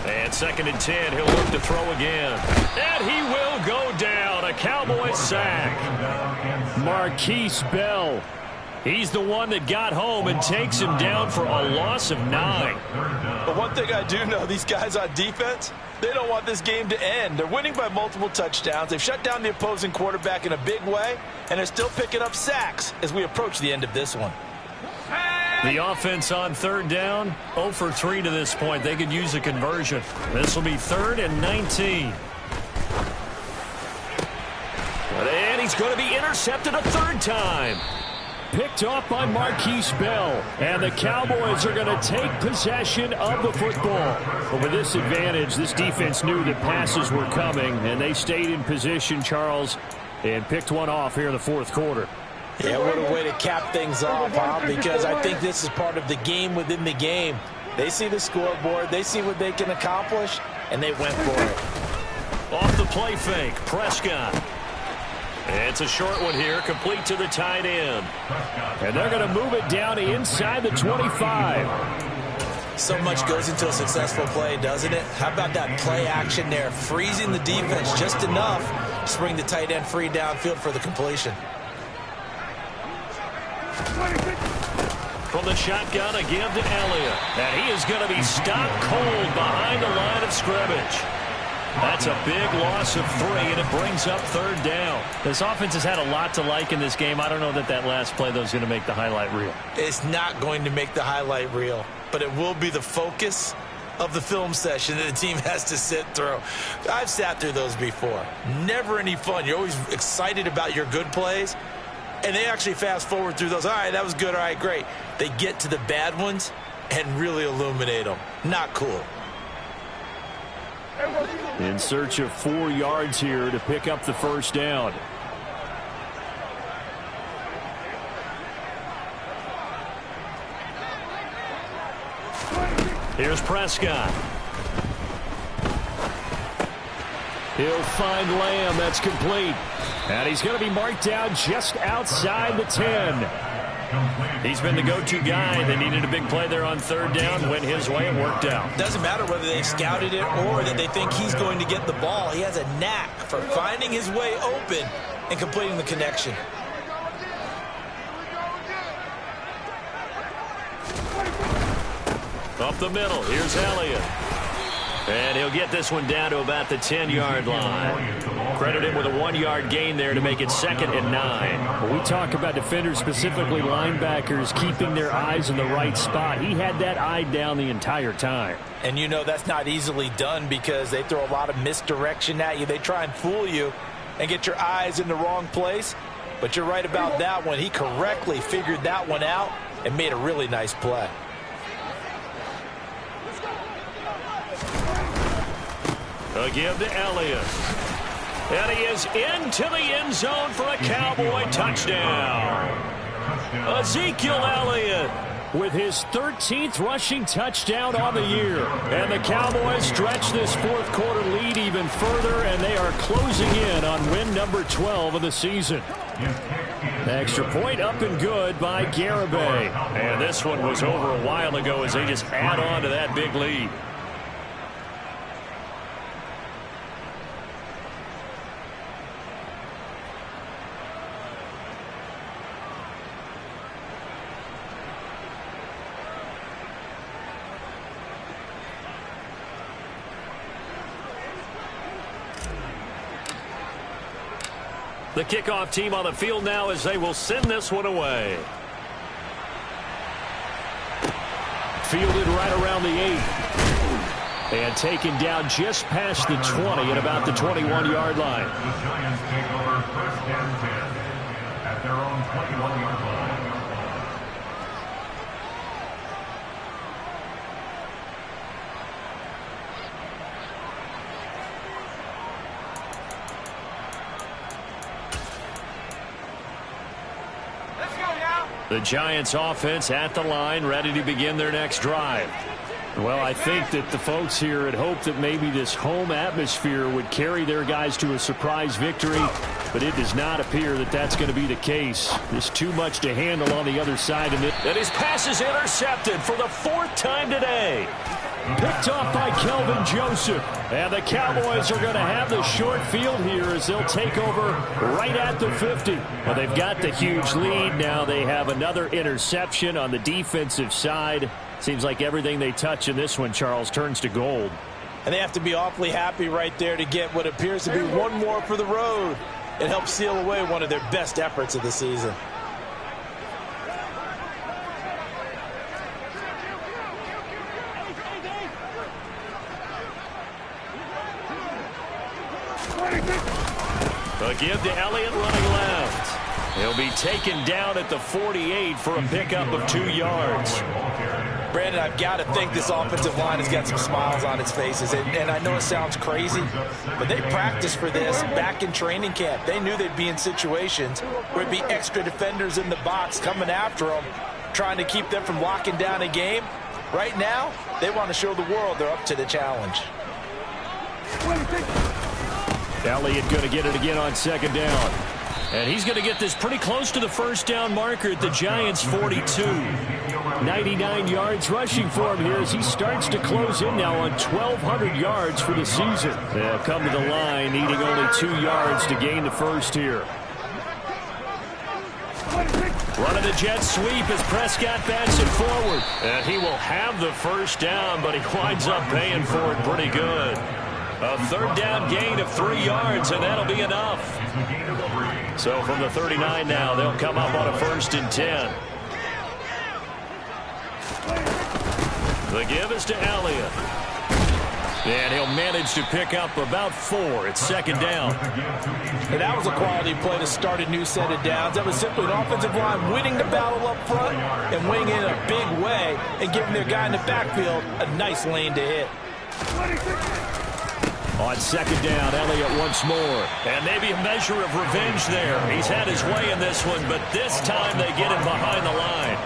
And 2nd and 10, he'll look to throw again. And he will go down. A Cowboys sack. Marquise Bell. He's the one that got home and takes him down for a loss of 9. But one thing I do know, these guys on defense, they don't want this game to end. They're winning by multiple touchdowns. They've shut down the opposing quarterback in a big way, and they're still picking up sacks as we approach the end of this one. The offense on 3rd down, 0 for 3 to this point. They could use a conversion. This will be 3rd and 19. And he's going to be intercepted a 3rd time. Picked off by Marquise Bell. And the Cowboys are going to take possession of the football. But with this advantage, this defense knew that passes were coming, and they stayed in position, Charles, and picked one off here in the 4th quarter. Yeah, what a way to cap things off, huh? Because I think this is part of the game within the game. They see the scoreboard, they see what they can accomplish, and they went for it. Off the play fake, Prescott. It's a short one here, complete to the tight end. And they're going to move it down inside the 25. So much goes into a successful play, doesn't it? How about that play action there, freezing the defense just enough to bring the tight end free downfield for the completion. From the shotgun, a give to Elliott. And he is going to be stopped cold behind the line of scrimmage. That's a big loss of 3, and it brings up 3rd down. This offense has had a lot to like in this game. I don't know that that last play, though, is going to make the highlight reel. It's not going to make the highlight reel, but it will be the focus of the film session that the team has to sit through. I've sat through those before. Never any fun. You're always excited about your good plays, and they actually fast forward through those. All right, that was good. All right, great. They get to the bad ones and really illuminate them. Not cool. In search of 4 yards here to pick up the 1st down. Here's Prescott. He'll find Lamb. That's complete. And he's going to be marked down just outside the 10. He's been the go-to guy. They needed a big play there on 3rd down. Went his way and worked out. Doesn't matter whether they scouted it or that they think he's going to get the ball. He has a knack for finding his way open and completing the connection. Up the middle, here's Elliott. And he'll get this one down to about the 10-yard line. Credit him with a 1-yard gain there to make it 2nd and 9. When we talk about defenders, specifically linebackers, keeping their eyes in the right spot, he had that eye down the entire time. And you know that's not easily done because they throw a lot of misdirection at you. They try and fool you and get your eyes in the wrong place. But you're right about that one. He correctly figured that one out and made a really nice play. A give to Elliott. And he is into the end zone for a Cowboy touchdown. Ezekiel Elliott with his 13th rushing touchdown on the year. And the Cowboys stretch this 4th quarter lead even further, and they are closing in on win number 12 of the season. Extra point up and good by Garibay. And this one was over a while ago as they just add on to that big lead. The kickoff team on the field now as they will send this one away. Fielded right around the 8. And taken down just past the 20 at about the 21-yard line. The Giants take over 1st and 10 at their own 21-yard line. The Giants offense at the line, ready to begin their next drive. Well, I think that the folks here had hoped that maybe this home atmosphere would carry their guys to a surprise victory, but it does not appear that that's going to be the case. There's too much to handle on the other side of it. And his pass is intercepted for the 4th time today. Picked off by Kelvin Joseph. And the Cowboys are going to have the short field here as they'll take over right at the 50. Well, they've got the huge lead. Now they have another interception on the defensive side. Seems like everything they touch in this one, Charles, turns to gold. And they have to be awfully happy right there to get what appears to be one more for the road. It helps seal away one of their best efforts of the season. A give to Elliott running left. He'll be taken down at the 48 for a pickup of 2 yards. Brandon, I've got to think this offensive line has got some smiles on its faces. And I know it sounds crazy, but they practiced for this back in training camp. They knew they'd be in situations where it'd be extra defenders in the box coming after them, trying to keep them from locking down a game. Right now, they want to show the world they're up to the challenge. Elliott going to get it again on 2nd down. And he's going to get this pretty close to the 1st down marker at the Giants' 42. 99 yards rushing for him here as he starts to close in now on 1,200 yards for the season. They'll come to the line needing only 2 yards to gain the first here. Running the jet sweep as Prescott bats it forward. And he will have the 1st down, but he winds up paying for it pretty good. A 3rd down gain of 3 yards, and that'll be enough. So from the 39 now, they'll come up on a 1st and 10. The give is to Elliott. And he'll manage to pick up about 4 at 2nd down. And that was a quality play to start a new set of downs. That was simply an offensive line winning the battle up front and winning in a big way and giving their guy in the backfield a nice lane to hit. On 2nd down, Elliott once more. And maybe a measure of revenge there. He's had his way in this one, but this time they get him behind the line.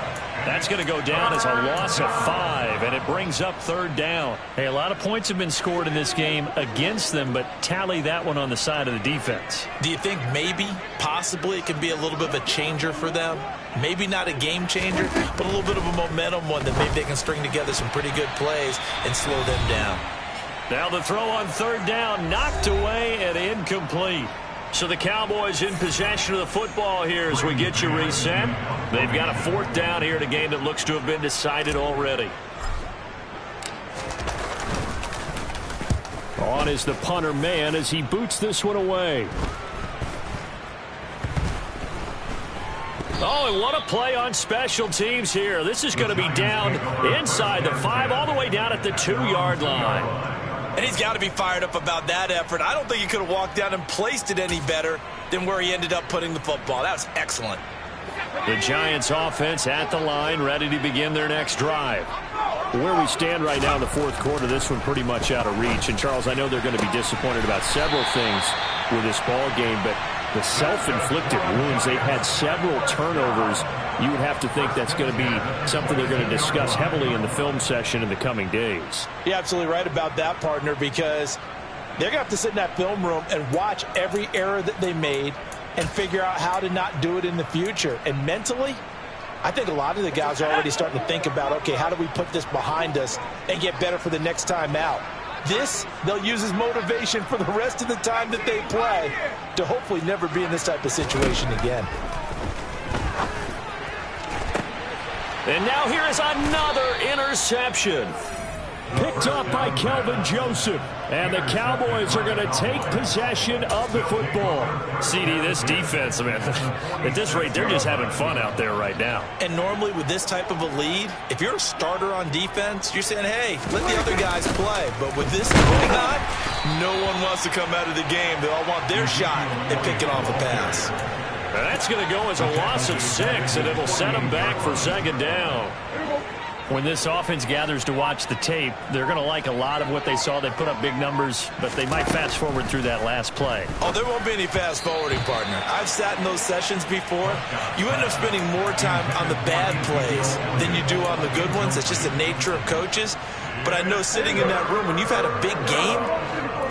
That's going to go down as a loss of 5, and it brings up 3rd down. Hey, a lot of points have been scored in this game against them, but tally that one on the side of the defense. Do you think maybe, possibly, it can be a little bit of a changer for them? Maybe not a game changer, but a little bit of a momentum one that maybe they can string together some pretty good plays and slow them down. Now the throw on 3rd down, knocked away and incomplete. So the Cowboys in possession of the football here as we get you reset. They've got a 4th down here in a game that looks to have been decided already. On is the punter man as he boots this one away. Oh, and what a play on special teams here. This is going to be down inside the 5 all the way down at the 2-yard line. And he's got to be fired up about that effort. I don't think he could have walked down and placed it any better than where he ended up putting the football. That was excellent. The Giants offense at the line, ready to begin their next drive. Where we stand right now in the 4th quarter, this one pretty much out of reach. And, Charles, I know they're going to be disappointed about several things with this ball game, but the self-inflicted wounds, they've had several turnovers. You would have to think that's going to be something they're going to discuss heavily in the film session in the coming days. You're absolutely right about that, partner, because they're going to have to sit in that film room and watch every error that they made and figure out how to not do it in the future. And mentally, I think a lot of the guys are already starting to think about, okay, how do we put this behind us and get better for the next time out? This, they'll use as motivation for the rest of the time that they play to hopefully never be in this type of situation again. And now here is another interception. Picked off by Kelvin Joseph. And the Cowboys are going to take possession of the football. CD, this defense, man, at this rate, they're just having fun out there right now. And normally with this type of a lead, if you're a starter on defense, you're saying, hey, let the other guys play. But with this going on, no one wants to come out of the game. They all want their shot at picking off a pass. And that's going to go as a loss of 6, and it'll set them back for 2nd down. When this offense gathers to watch the tape, they're going to like a lot of what they saw. They put up big numbers, but they might fast forward through that last play. Oh, there won't be any fast forwarding, partner. I've sat in those sessions before. You end up spending more time on the bad plays than you do on the good ones. It's just the nature of coaches. But I know sitting in that room, when you've had a big game,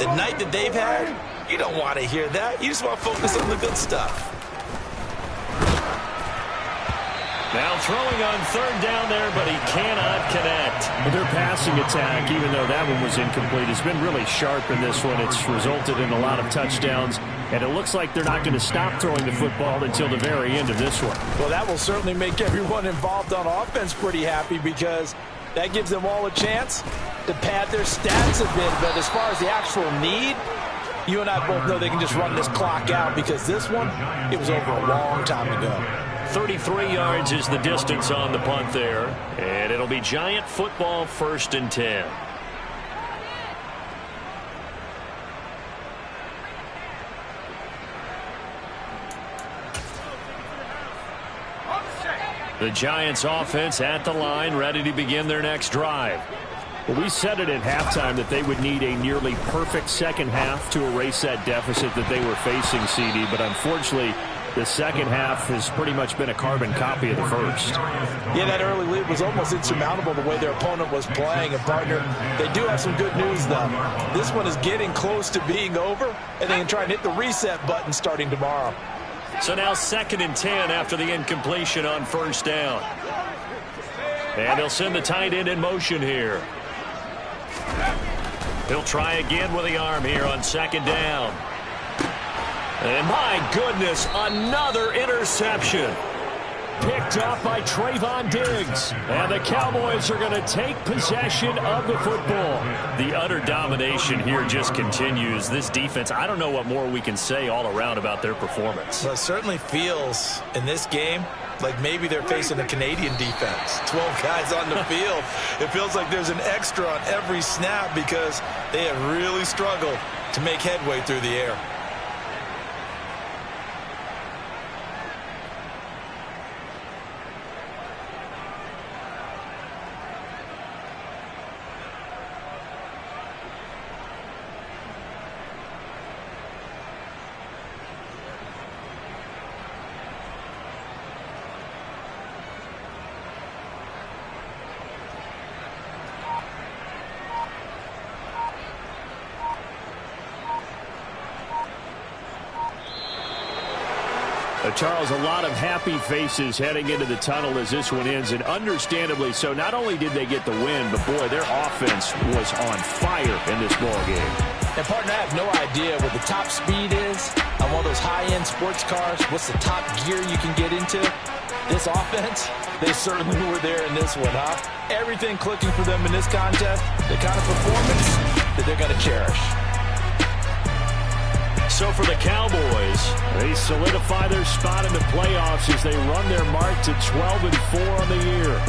the night that they've had, you don't want to hear that. You just want to focus on the good stuff. Now throwing on third down there, but he cannot connect. Their passing attack, even though that one was incomplete, has been really sharp in this one. It's resulted in a lot of touchdowns, and it looks like they're not going to stop throwing the football until the very end of this one. Well, that will certainly make everyone involved on offense pretty happy, because that gives them all a chance to pad their stats a bit. But as far as the actual need, you and I both know they can just run this clock out, because this one, it was over a long time ago. 33 yards is the distance on the punt there, and it'll be Giant football, 1st and 10. The Giants offense at the line, ready to begin their next drive. Well, we said it at halftime that they would need a nearly perfect second half to erase that deficit that they were facing, CD, but unfortunately, the second half has pretty much been a carbon copy of the first. Yeah, that early lead was almost insurmountable the way their opponent was playing. And, partner, they do have some good news, though. This one is getting close to being over, and they can try and hit the reset button starting tomorrow. So now 2nd and 10 after the incompletion on 1st down. And they'll send the tight end in motion here. He'll try again with the arm here on 2nd down. And my goodness, another interception. Picked up by Trayvon Diggs. And the Cowboys are going to take possession of the football. The utter domination here just continues. This defense, I don't know what more we can say all around about their performance. Well, it certainly feels in this game like maybe they're facing a Canadian defense. 12 guys on the field. It feels like there's an extra on every snap, because they have really struggled to make headway through the air. Charles, a lot of happy faces heading into the tunnel as this one ends, and understandably so. Not only did they get the win, but boy, their offense was on fire in this ball game. And, partner, I have no idea what the top speed is on one of those high-end sports cars. What's the top gear you can get into? This offense, they certainly were there in this one, huh? Everything clicking for them in this contest, the kind of performance that they're going to cherish. So for the Cowboys, they solidify their spot in the playoffs as they run their mark to 12-4 on the year.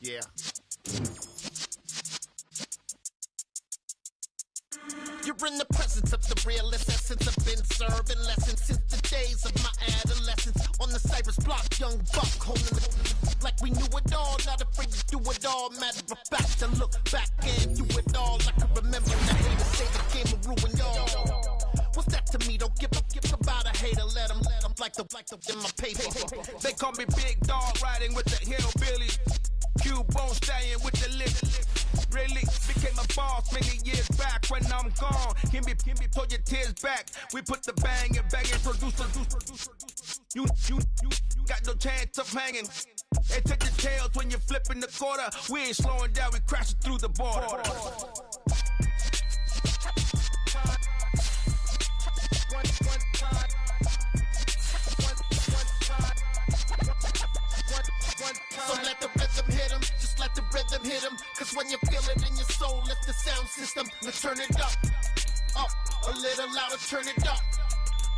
Yeah. You're in the presence of the realest essence. I've been serving lessons since the days of my adolescence. On the Cypress block, young buck holding the like we knew it all, not afraid to do it all. Matter of fact, to look back and do it all. I can remember the haters say the game will ruin y'all. What's that to me? Don't give about a hater. Let them like the in my paper. They call me Big Dog, riding with the hillbillies. Cubone staying with the lip. Really became a boss many years back. When I'm gone, can be pull your tears back. We put the bang and producer. You got no chance of hanging. They take the tails when you're flipping the quarter. We ain't slowing down, we crashing through the border. Cause when you feel it in your soul, lift the sound system, let's turn it up. Up, a little louder, turn it up.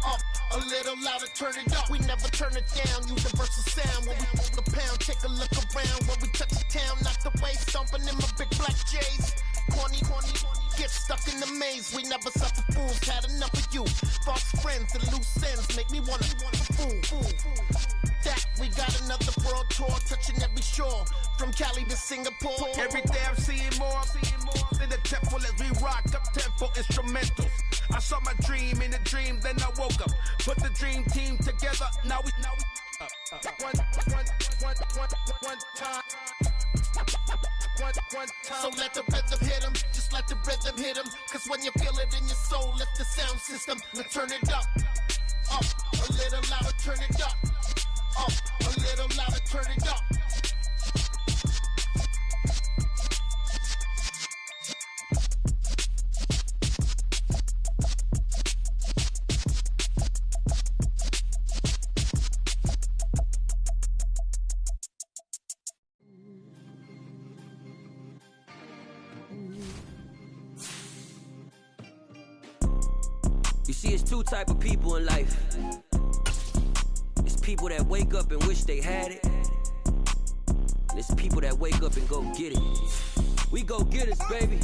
Up, a little louder, turn it up. We never turn it down, universal sound. When we move the pound, take a look around. When we touch the town, knock the way, stomping in my big black J's. Corny, get stuck in the maze. We never suffer fools, had enough of you. False friends and loose ends make me wanna fool. That we got another world tour, touching every shore, from Cali to Singapore. Every day I'm seeing more in the temple as we rock up tempo instrumentals. I saw my dream in a dream, then I woke up. Put the dream team together, now we one time. So let the rhythm hit him, just let the rhythm hit him. Cause when you feel it in your soul, lift the sound system, let's turn it up. Up, a little louder, turn it up. Up, a little louder, turn it up. You see, it's two type of people in life. It's people that wake up and wish they had it, and it's people that wake up and go get it. We go get it, baby.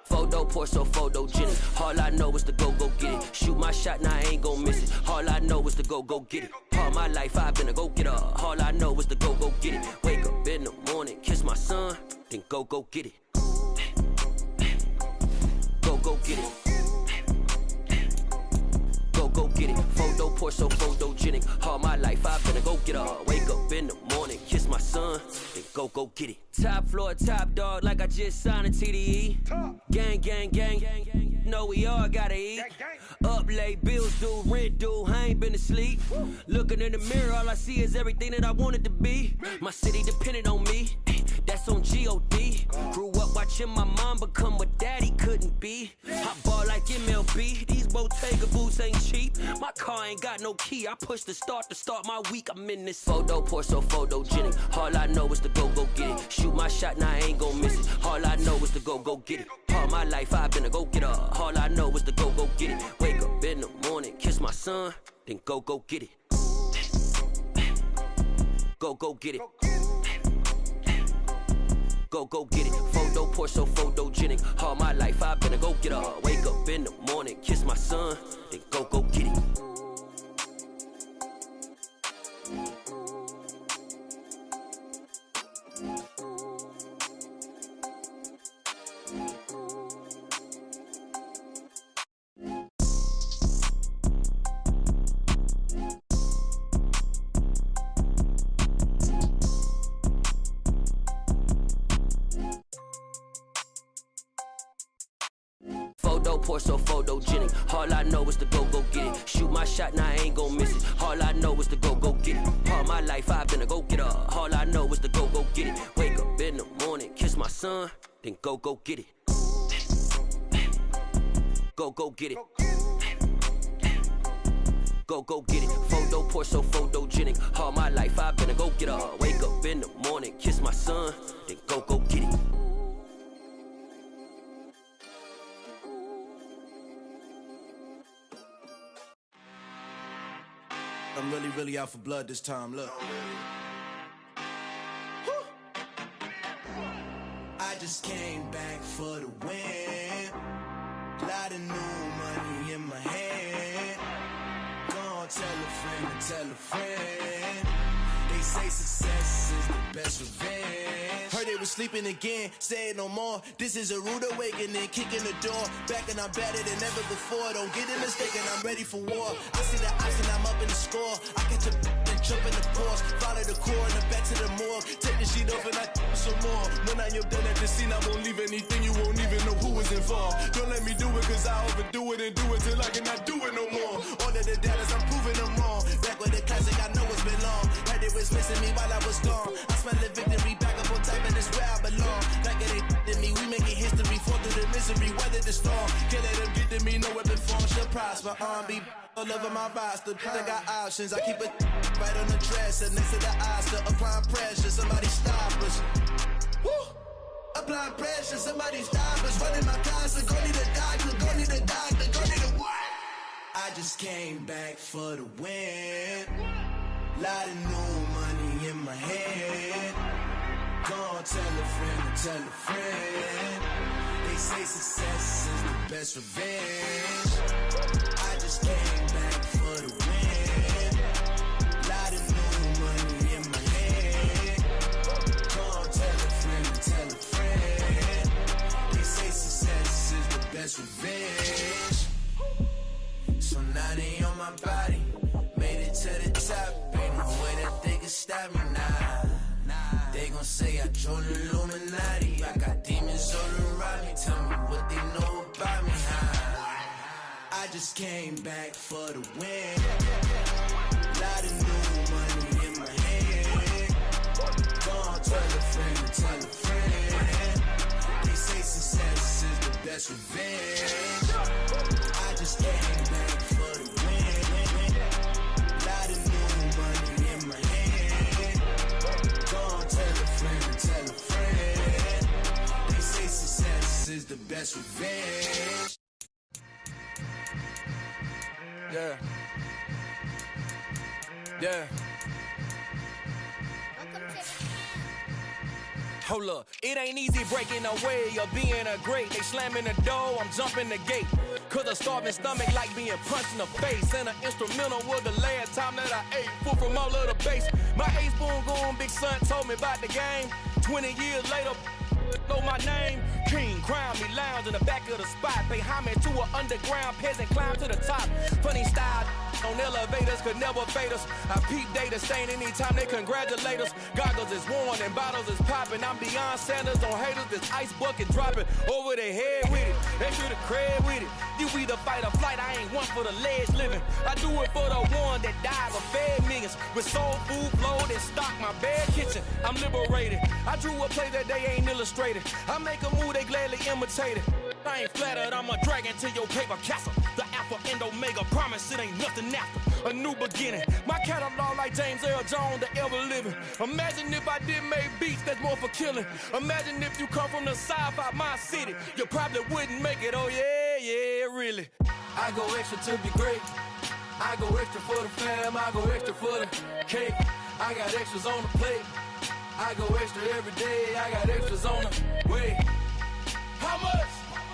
Photo, Porso, photogenic. All I know is to go get it. Shoot my shot, now I ain't gon' miss it. All I know is to go get it. All my life I've been a go-getter. All I know is to go get it. Wake up in the morning, kiss my son, then go get it. Go get it. Go get it. Photo, Porso, photogenic. All my life I've been a go-getter. Wake up in the morning, kiss my son, then go get it. Top floor, top dog, like I just signed a TDE. Gang. Know we all gotta eat. Up late, bills due, rent due, I ain't been asleep. Looking in the mirror, all I see is everything that I wanted to be. My city depended on me, that's on G.O.D. Grew up watching my mom become what daddy couldn't be. I ball like MLB, these Bottega boots ain't cheap. My car ain't got no key, I push the start to start my week. I'm in this photo, Porso, photogenic. All I know is to go get it. Shoot my shot, now I ain't gon' miss it. All I know is to go get it. All my life I've been a go-getter. All I know is to go get it. Wake up in the morning, kiss my son, then go get it. Go get it. Go get it. Photo, Porso, photogenic. All my life I've been a go-getter. Wake up in the morning, kiss my son, then go get it. Photo, Porso, photogenic. All I know is to go get it. Shoot my shot, now I ain't gon' miss it. All I know is to go get it. All my life I've been a go-getter. All I know is to go get it. Wake up in the morning, kiss my son, then go get it. Go get it. Go get it. Photo, Porso, photogenic. All my life I've been a go-getter. Wake up in the morning, kiss my son, then go get it. I'm really out for blood this time, look. I just came back for the win. Lot of new money in my hand. Gonna tell a friend. They say success is the best revenge. Heard they was sleeping again, say it no more. This is a rude awakening, kicking the door. Back and I'm better than ever before. Don't get it mistaken, I'm ready for war. I see the option, I'm up in the score. I catch a and jump in the course. Follow the core and the back to the morgue. Take the sheet off and I some more. When I am done at the scene, I won't leave anything. You won't even know who was involved. Don't let me do it, cause I overdo it and do it till I cannot do it no more. All of the doubters, I'm proving them wrong. Back with the classic, I know it's been long. Heard they was missing me while I was gone. I smell the victory back up on top, and it's where I belong. Like it ain't to me, we making history. Fall through the misery, weather the storm. Can't let them get to me, no weapon form should prosper. Be all over my roster. I got options, I keep it right on the dresser. Next to the Oscar, applying pressure. Somebody stop us. Woo! Apply pressure, somebody stop us. Running my closet, go need a doctor, go need a doctor, go need a what? I just came back for the win. Lot of new money in my head. Gonna tell a friend to tell a friend. They say success is the best revenge. I just came back for the win. Lot of new money in my head. Gonna tell a friend to tell a friend. They say success is the best revenge. So now they on my body. Made it to the top. Ain't no way that they can stop me now. They gon' say I joined the Illuminati. I got demons all around me. Tell me what they know about me, I just came back for the win. Lot of new money in my head. Gonna tell a friend to tell a friend. They say success is the best revenge. I just came back for the win. Lot of new money in my head. Gonna tell a friend to tell a friend. They say success is the best revenge. Yeah. Yeah. Hold up, it ain't easy breaking away or being a great. They slamming the door, I'm jumping the gate. Cause a starving stomach like being punched in the face. And an instrumental was the last time that I ate. Food from all of the bass. My ace boom goon, big son told me about the game. 20 years later, know my name. King, crown me, lounge in the back of the spot. Pay homage to an underground peasant, climb to the top. Funny style on elevators could never fade us. I peep data stain anytime they congratulate us. Goggles is worn and bottles is popping. I'm Deion Sanders on haters, this ice bucket dropping over their head with it. They should have cred with it. You either fight or flight, I ain't one for the ledge living. I do it for the one that dies or fed millions. With soul food flowed and stock my bad kitchen. I'm liberated. I drew a play that they ain't illustrated. I make a move, they gladly imitate it. I ain't flattered, I'm a dragon to your paper castle. The Alpha and Omega, promise it ain't nothing after. A new beginning. My catalog like James Earl Jones, the ever living. Imagine if I did make beats that's more for killing. Imagine if you come from the south out my city. You probably wouldn't make it, oh yeah, yeah, really. I go extra to be great. I go extra for the fam, I go extra for the cake. I got extras on the plate. I go extra every day, I got extras on the way. How much?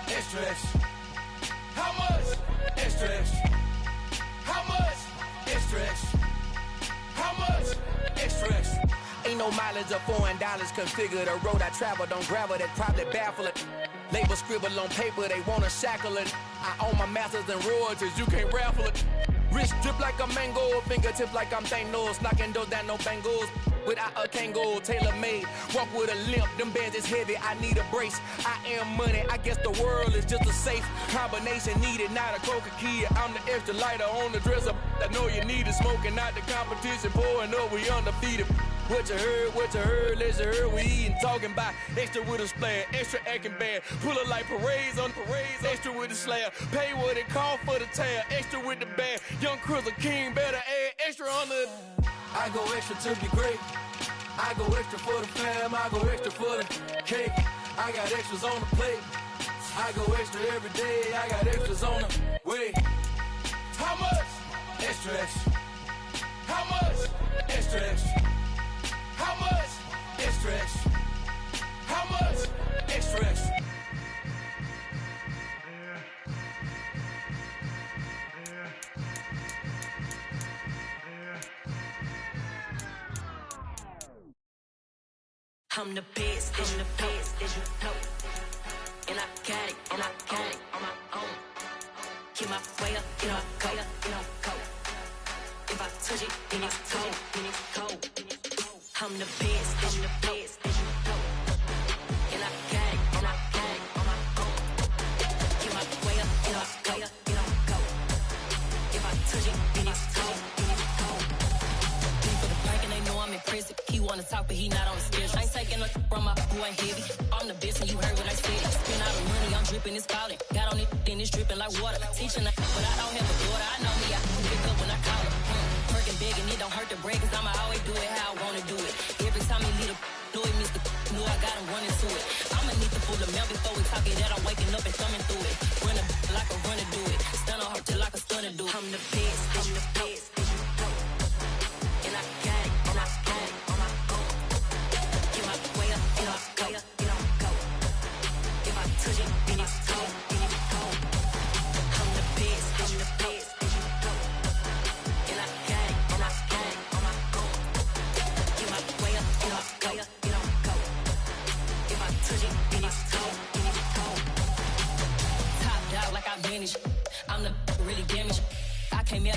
Extra, extra. How much? Extra, extra. How much? Extra, extra. How much? Extra, extra. Ain't no mileage of $4 configure the road I travel. Don't gravel, that probably baffle it. Label scribble on paper, they wanna shackle it. I own my masters and royalties, you can't raffle it. Wrist drip like a mango, fingertips like I'm Thanos. Knocking those down, no bangles. Without a Kango, tailor-made. Walk with a limp, them bands is heavy, I need a brace. I am money, I guess the world is just a safe combination needed, not a coca key. I'm the extra lighter on the dresser. I know you need it, smoking out the competition, pouring up, we undefeated. What you heard, let's hear we eating, talking about extra with a splash, extra acting bad. Pull it like parades on parades, extra with the slab. Pay what it cost for the tab, extra with the bag. Young Chris a king, better add extra on the. I go extra to be great. I go extra for the fam, I go extra for the cake. I got extras on the plate. I go extra every day, I got extras on the way. How much? Extra, extra. How much? Extra, extra. How much? Extra, extra. How much? Extra, extra. I'm the best, as you know. And I got it, and I got it on my own. Keep my way up, get my coat, If I touch it, then it's cold, I'm the best, as you know. And I got it, and I got it on my own. Keep my way up, get my coat, If I touch it, then it's cold, For the bank and they know I'm in prison. He wanna talk, but he not on the schedule. I ain't taking a from my boy ain't heavy. I'm the best and you heard what I said. Spend all the money, I'm dripping, it's falling. Got on it, then it's dripping like water. Teaching her, but I don't have a daughter. I know me, I can pick up when I call her. Perking big and it don't hurt the break, cause I'ma always do it how I wanna do it. Every time he lead a do it, Mr. Knew I got him running to it. I'ma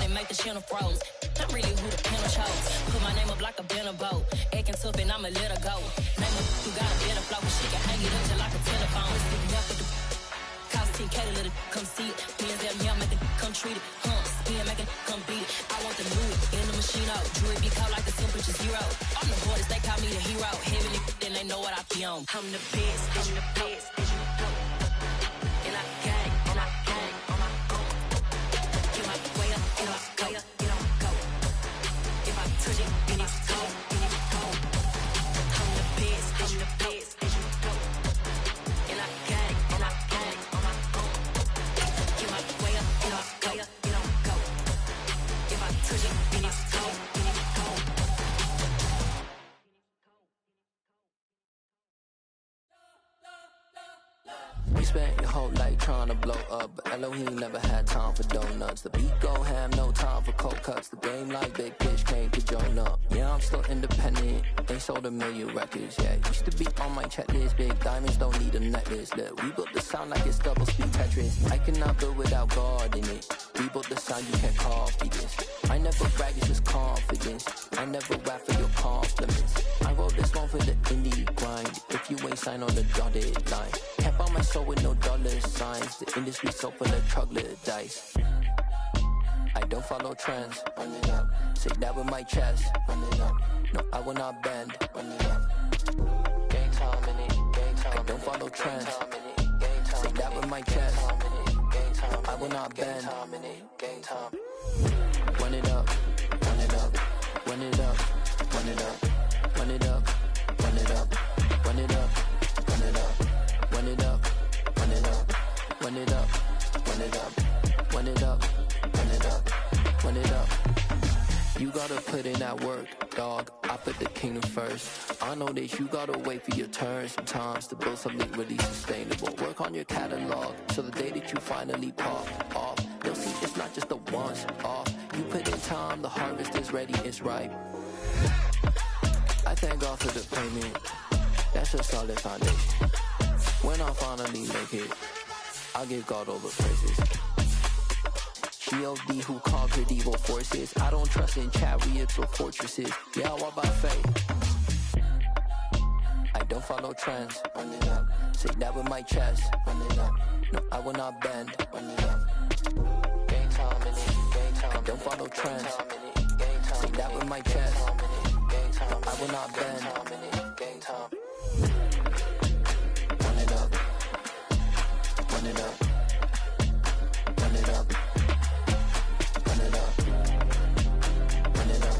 that make the channel froze. I'm really who the panel chose. Put my name up like a banner boat. Acting tough and I'ma let her go. Name her who got a better flow, but she can hang it up just like a telephone. Sticking up with the cost 10K to let it come see it. Me and them, yeah, make it come treat it. Spin, make it come beat it. I want the new in the machine out. Jewelry be called like the temperature zero. I'm the hardest, they call me the hero. Heavenly, then they know what I be on. I'm the best, I'm the best, and you know. And I got it, and I got it on my own. Get my way up, get my way up, get on go. If I touch it, then it's cold, then it's cold. I'm the best, I'm the best, and you know. And I got it, and I got it on my own. Get my way up, get my way up, get on go. If I touch it, then it's cold, then it's cold. We spent your whole life trying to blow up, but Elohim never had time for donuts. The beat go ham, no time for cold cuts. The game like Big Fish came to join up. Yeah, I'm still independent, ain't sold a million records yet. Used to be on my checklist, big diamonds don't need a necklace. Look, we built the sound like it's double speed Tetris. I cannot build without God in it. We built the sound, you can't copy this. I never brag, it's just confidence. I never rap for your compliments. I wrote this one for the indie grind. If you ain't signed on the dotted line, can't buy my soul with no dollar signs. The industry so full of troglodytes. I don't follow trends. Run it up. Say that with my chest. Run it up. No, I will not bend. Run it up. Gang time in it. Gang time. I don't follow trends. Say that with my chest. I will not bend. Gang time. Run it up. Run it up. Run it up. Run it up. Run it up. Run it up. Run it up. Run it up. Run it up. Run it up. Run it up. Run it up. Run it up. Run it up. Run it up. You gotta put in that work, dog. I put the kingdom first. I know that you gotta wait for your turn sometimes to build something really sustainable. Work on your catalog so the day that you finally pop off, they'll see it's not just a once off. You put in time, the harvest is ready, it's ripe. I thank God for the payment. That's a solid foundation. When I finally make it, I'll give God all the praises. G.O.D. who conquered evil forces. I don't trust in chariots or fortresses. Yeah, I walk by faith. I don't follow trends. Run it up. Say that with my chest. Run it up. No, I will not bend. Run it up. Gang time in it. Gang time. I don't follow trends. Say that with my chest. I will not bend. Gang time. Run it up. Run it up. Run it up. Run it up. Run it up.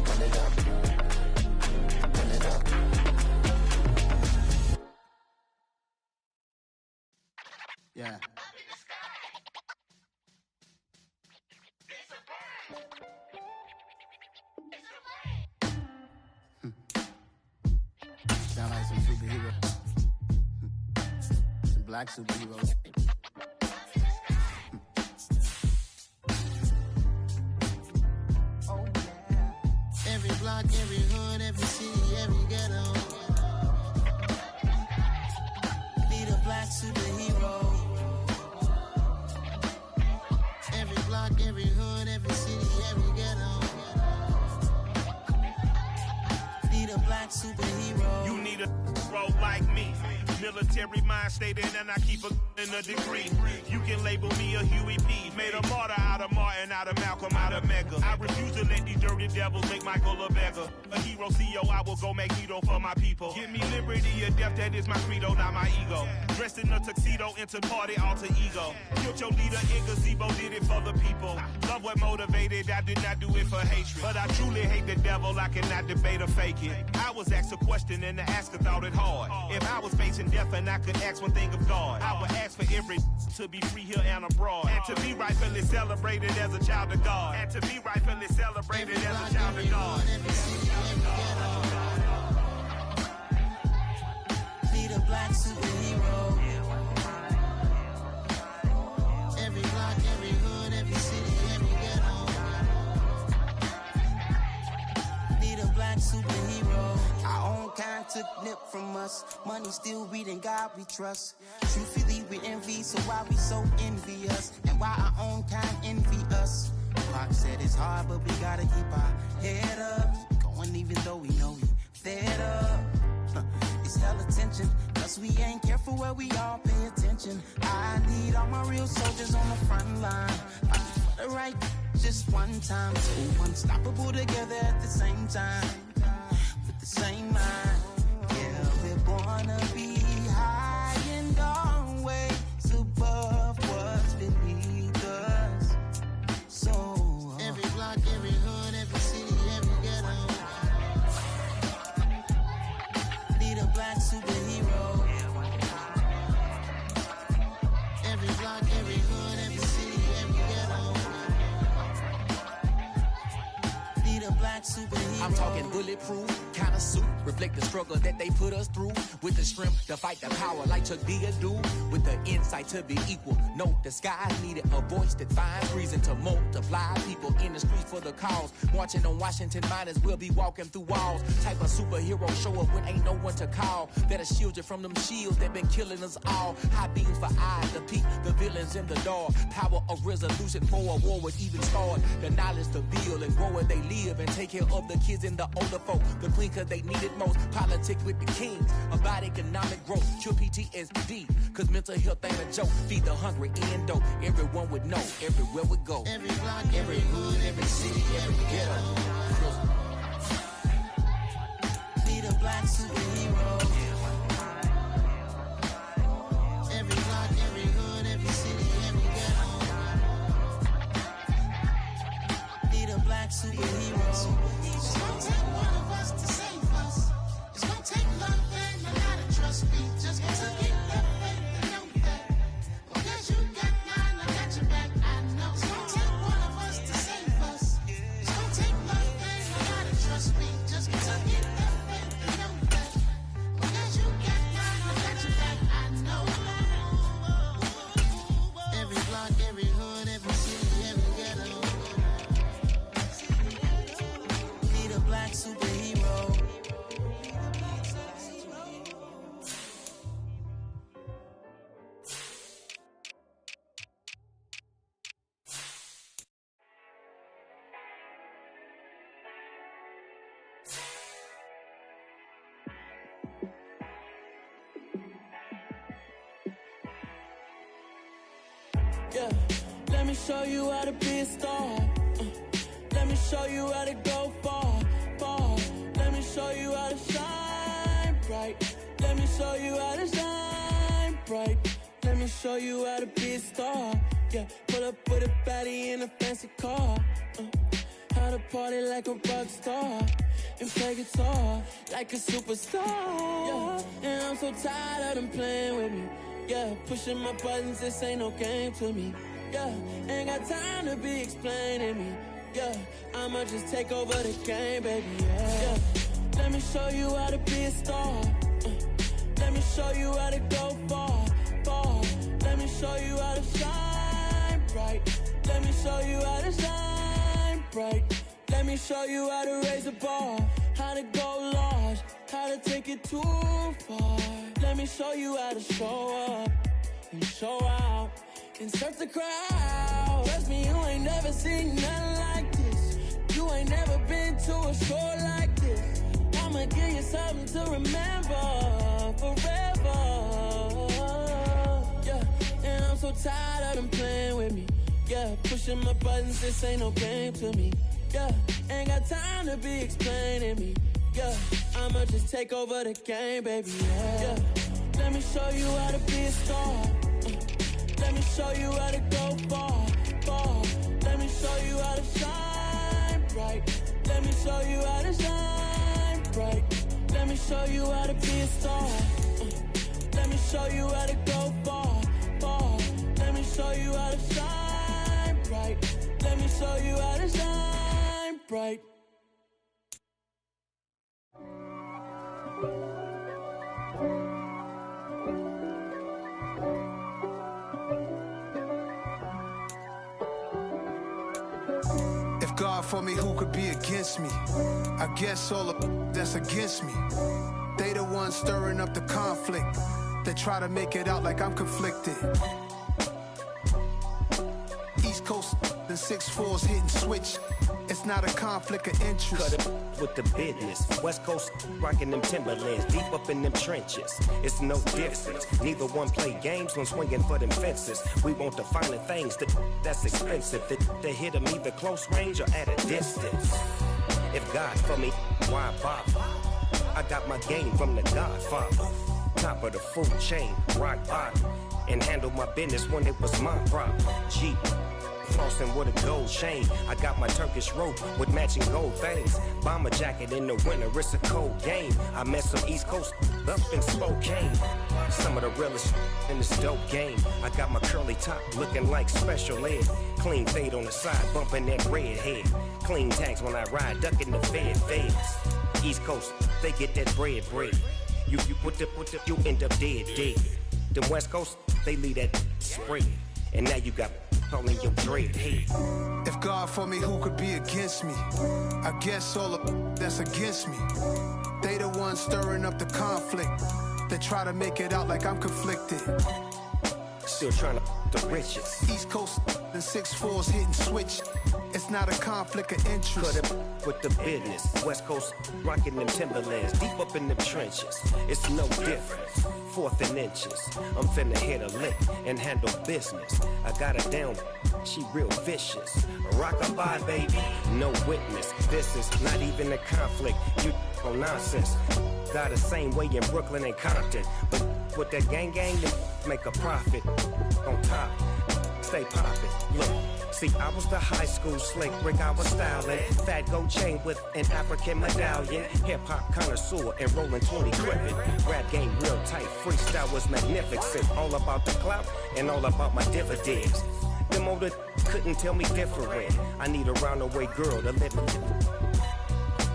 Run it up. Run it up. Yeah. Sound like some superheroes. Some black superheroes. Oh yeah. Every block, every hood, every city, every ghetto. Be the black superhero. Every block, every hood, every city, every ghetto. Be the black superhero. You need a role like me. Military mind stated, and I keep in a degree. You can label me a Huey P. Made a martyr out of Martin, out of Malcolm, out of Mega. I refuse to let these dirty devils make Michael a beggar. A hero CEO, I will go Magneto for my people. Give me liberty or death, that is my credo, not my ego. Dressed in a tuxedo, into party, alter ego. Killed your leader in gazebo, did it for the people. Love what motivated, I did not do it for hatred. But I truly hate the devil, I cannot debate or fake it. I was asked a question and the asker thought it hard. If I was facing death and I could ask one thing of God, I would ask for every to be free here and abroad, and to be rightfully celebrated as a child of God, and to be rightfully celebrated as a child of God. Be the black superhero. Every block, every hood, every city, every ghetto. Be the black superhero. Our own kind took nip from us. Money still reading God we trust. Truthfully, we in envy, so why we so envious? And why our own kind envy us? Pac said it's hard, but we gotta keep our head up. Going even though we know we fed up. It's hella tension, cause we ain't careful where we all pay attention. I need all my real soldiers on the front line. Fighting for the right just one time. So unstoppable together at the same time. With the same mind. Yeah, we're born to be high and always above what's beneath us. So every block, every hood, every city, every ghetto. Need a black superhero. Every block, every hood, every city, every ghetto. Need a black superhero. I'm talking bulletproof, kind of suit, reflect the struggle that they put us through. With the strength to fight the power like Chuck D do. With the insight to be equal, no disguise needed. A voice that finds reason to multiply. People in the streets for the cause. Marching on Washington miners will be walking through walls. Type of superhero show up when ain't no one to call. That'll shield you from them shields that been killing us all. High beams for eyes to peek the villains in the dark. Power of resolution for a war would even start. The knowledge to build and grow where they live and take care of the kids and the older folk. The queen cause they need it most. Politics with the kings. About economic growth. Cure PTSD. Cause mental health ain't a joke. Feed the hungry and dope. Everyone would know. Everywhere we go. Every block, every hood, every city, every ghetto. Need a black superhero. Every block, every hood, every city, every ghetto. Need a black superhero. It's gonna take one of us to save us. It's gonna take love and a lot of trust. We just got to get that faith and know that. Because you got mine, I got your back. I know. It's gonna take one of us to save us. It's gonna take love and a lot of trust. We just got to get that faith and know that. Because you got mine, I got your back. I know. Every block, every hood, every city, every ghetto. Need a black superhero. Yeah, let me show you how to be a star. Let me show you how to go far, far. Let me show you how to shine bright. Let me show you how to shine bright. Let me show you how to be a star. Yeah, pull up with a baddie in a fancy car. How to party like a rock star and play guitar like a superstar. Yeah, and I'm so tired of them playing with me. Yeah, pushing my buttons, this ain't no game to me. Yeah, ain't got time to be explaining me. Yeah, I'ma just take over the game, baby. Yeah, let me show you how to be a star. Let me show you how to go far, far. Let me show you how to shine bright. Let me show you how to shine bright. Let me show you how to raise the bar, how to go large, how to take it too far. Let me show you how to show up and show out and surf the crowd. Trust me, you ain't never seen nothing like this. You ain't never been to a show like this. I'ma give you something to remember forever. Yeah, and I'm so tired of them playing with me. Yeah, pushing my buttons, this ain't no game to me. Yeah, ain't got time to be explaining me. Yeah, I'ma just take over the game, baby. Yeah, let me show you how to be a star. Let me show you how to go far, far. Let me show you how to shine bright. Let me show you how to shine bright. Let me show you how to be a star. Let me show you how to go far, far. Let me show you how to shine bright. Let me show you how to shine bright. If God for me, who could be against me? I guess all the that's against me. They the ones stirring up the conflict. They try to make it out like I'm conflicted. East Coast, the 6'4s hitting switch. It's not a conflict of interest. Cut it with the business. West Coast rocking them Timberlands, deep up in them trenches. It's no difference. Neither one play games when swinging for them fences. We want the finer things that's expensive. They hit them either close range or at a distance. If God for me, why bother? I got my game from the Godfather. Top of the food chain, rock bottom. And handle my business when it was my problem. Jeep. Flossing with a gold chain. I got my Turkish rope with matching gold things. Bomber jacket in the winter, it's a cold game. I met some East Coast up in Spokane. Some of the realest in this dope game. I got my curly top looking like special ed. Clean fade on the side, bumping that red head. Clean tags when I ride, ducking the feds. East Coast, they get that bread. You you end up dead. Them West Coast, they leave that spread. And now you got all in your dread head. If God for me, who could be against me? I guess all of that's against me. They the ones stirring up the conflict. They try to make it out like I'm conflicted. Still trying to the riches. East Coast, the 6'4s hitting switch. It's not a conflict of interest. Cut it with the business. West Coast rocking them Timberlands, deep up in them trenches. It's no difference. 4th and inches. I'm finna hit a lick and handle business. I got her down, she real vicious. Rock-a-bye, baby, no witness. This is not even a conflict. You on nonsense. Got the same way in Brooklyn and Compton. But with that gang, make a profit. On top, stay poppin'. Look. See, I was the high school slick Rick, I was styling. Fat gold chain with an African medallion. Hip-hop connoisseur and rolling 20 gripping. Rap game real tight, freestyle was magnificent. All about the clout and all about my dividends. Them older couldn't tell me different. I need a round-away girl to live in.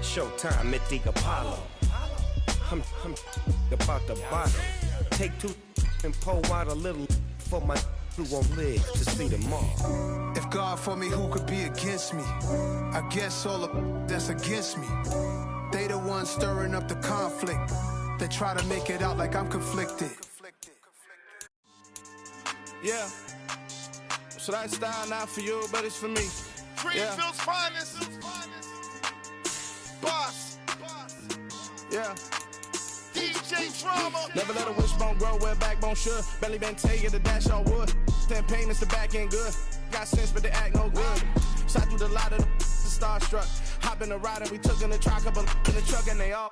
Showtime at the Apollo. I'm about the bottom. Take 2 and pull out a little for my who won't live to see tomorrow. If God for me, who could be against me? I guess all of that's against me. They the ones stirring up the conflict. They try to make it out like I'm conflicted. Yeah. So that style not for you, but it's for me. Greenfield's finest. Boss. Yeah. DJ Drama. Never let a wishbone grow where backbone should. Belly been taking the dash all wood. Then pain is the back end good. Got sense but they act no good. Shot through the lot of the starstruck. Hop in the ride and we took in the truck up in the truck and they all.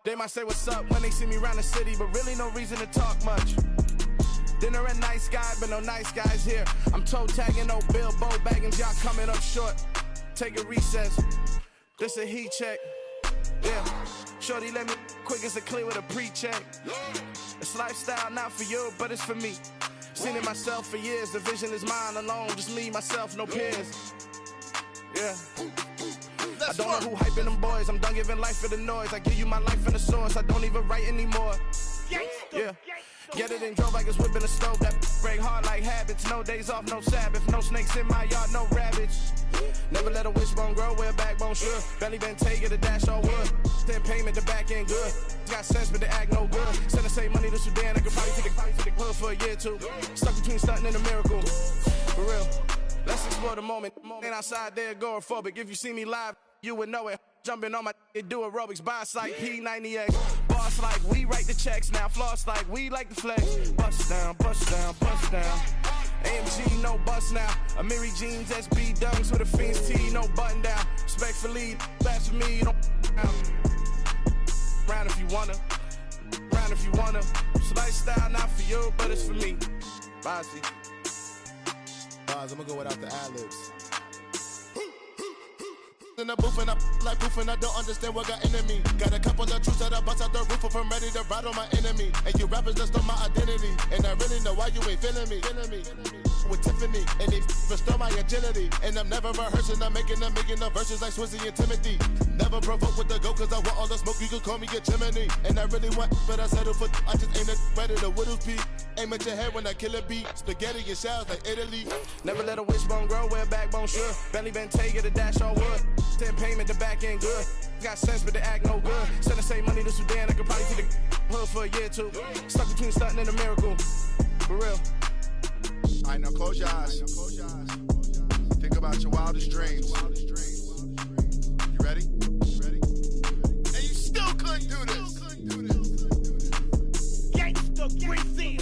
They might say what's up when they see me around the city, but really no reason to talk much. Dinner and nice guy, but no nice guys here. I'm toe tagging, no Bilbo baggins, y'all coming up short. Take a recess. This a heat check. Yeah. Shorty let me quick as a clear with a pre-check. It's lifestyle not for you, but it's for me. Seen it myself for years. The vision is mine alone. Just me, myself, no peers. Yeah. I don't know who hyping them boys. I'm done giving life for the noise. I give you my life in the source. I don't even write anymore. Yeah. Get it and drove like it's whipping a stove. That break hard like habits. No days off, no Sabbath. No snakes in my yard, no rabbits. Never let a wishbone grow where a backbone should. Belly been taking the dash all wood. Then payment, the back end good. Got sense, but they act no good. Send the same money to Sudan. I could probably take the hood for a year or two. Stuck between stunting and a miracle. For real. Let's explore the moment. Ain't outside there agoraphobic. If you see me live, you would know it. Jumping on my do aerobics, boss like P90X. Boss like we write the checks now. Floss like we like the flex. Bust down, bust down, bust down. AMG, no bust now. Amiri jeans, SB dunks with a Fiends T, no button down. Respectfully, that's for me, you don't round if you wanna. Round if you wanna. It's lifestyle not for you, but it's for me. Bossy. I'm gonna go without the ad-libs. In the booth and I like proof and I don't understand what got into me. Got a couple of truths that I bust out the roof if I'm ready to ride on my enemy. And you rappers just stole my identity. And I really know why you ain't feeling me. With Tiffany and they restore my agility. And I'm never rehearsing, I'm making a million of verses like Swizzy and Timothy. Never provoke with the go cause I want all the smoke, you can call me a Gemini. And I really want, but I settle for I just ain't ready to whittle peak. Aim at your head when I kill a beat. Spaghetti and shells like Italy. Never let a wishbone grow where a backbone should. Bentley Bentay, get a dash on wood. 10 payment, the back end good. Got sense, but the act no good. Send the same money to Sudan, I could probably see the hood for a year or two. Stuck between stunting and a miracle. For real. All right, now close your eyes. Think about your wildest dreams. You ready? And you still couldn't do this. Gangsta Brazil.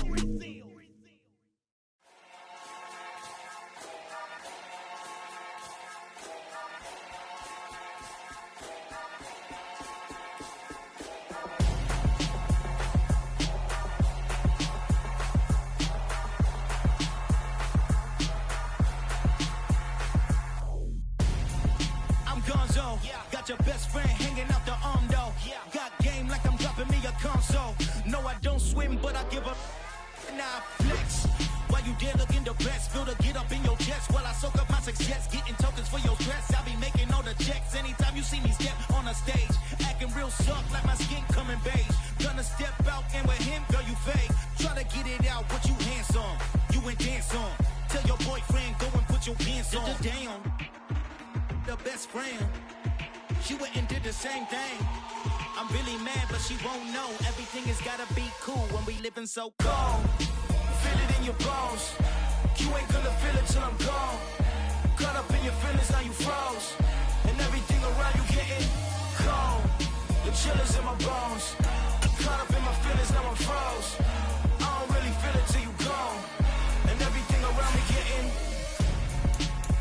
Got your best friend hanging out the arm though. Got game like I'm dropping me a console. No, I don't swim, but I give a nah flex. While you there looking the best, feel the get up in your chest while I soak up my success, getting tokens for your stress. I be making all the checks anytime you see me step on a stage, acting real soft like my skin coming beige. Gonna step out and with him, girl, you fake. Try to get it out, but you handsome. You ain't dance on. Tell your boyfriend go and put your pants on. Damn, the best friend. She went and did the same thing. I'm really mad, but she won't know. Everything has gotta be cool when we living so cold. Feel it in your bones. You ain't gonna feel it till I'm gone. Caught up in your feelings, now you froze. And everything around you getting cold. The chillers in my bones. Caught up in my feelings, now I'm froze. I don't really feel it till you gone. And everything around me getting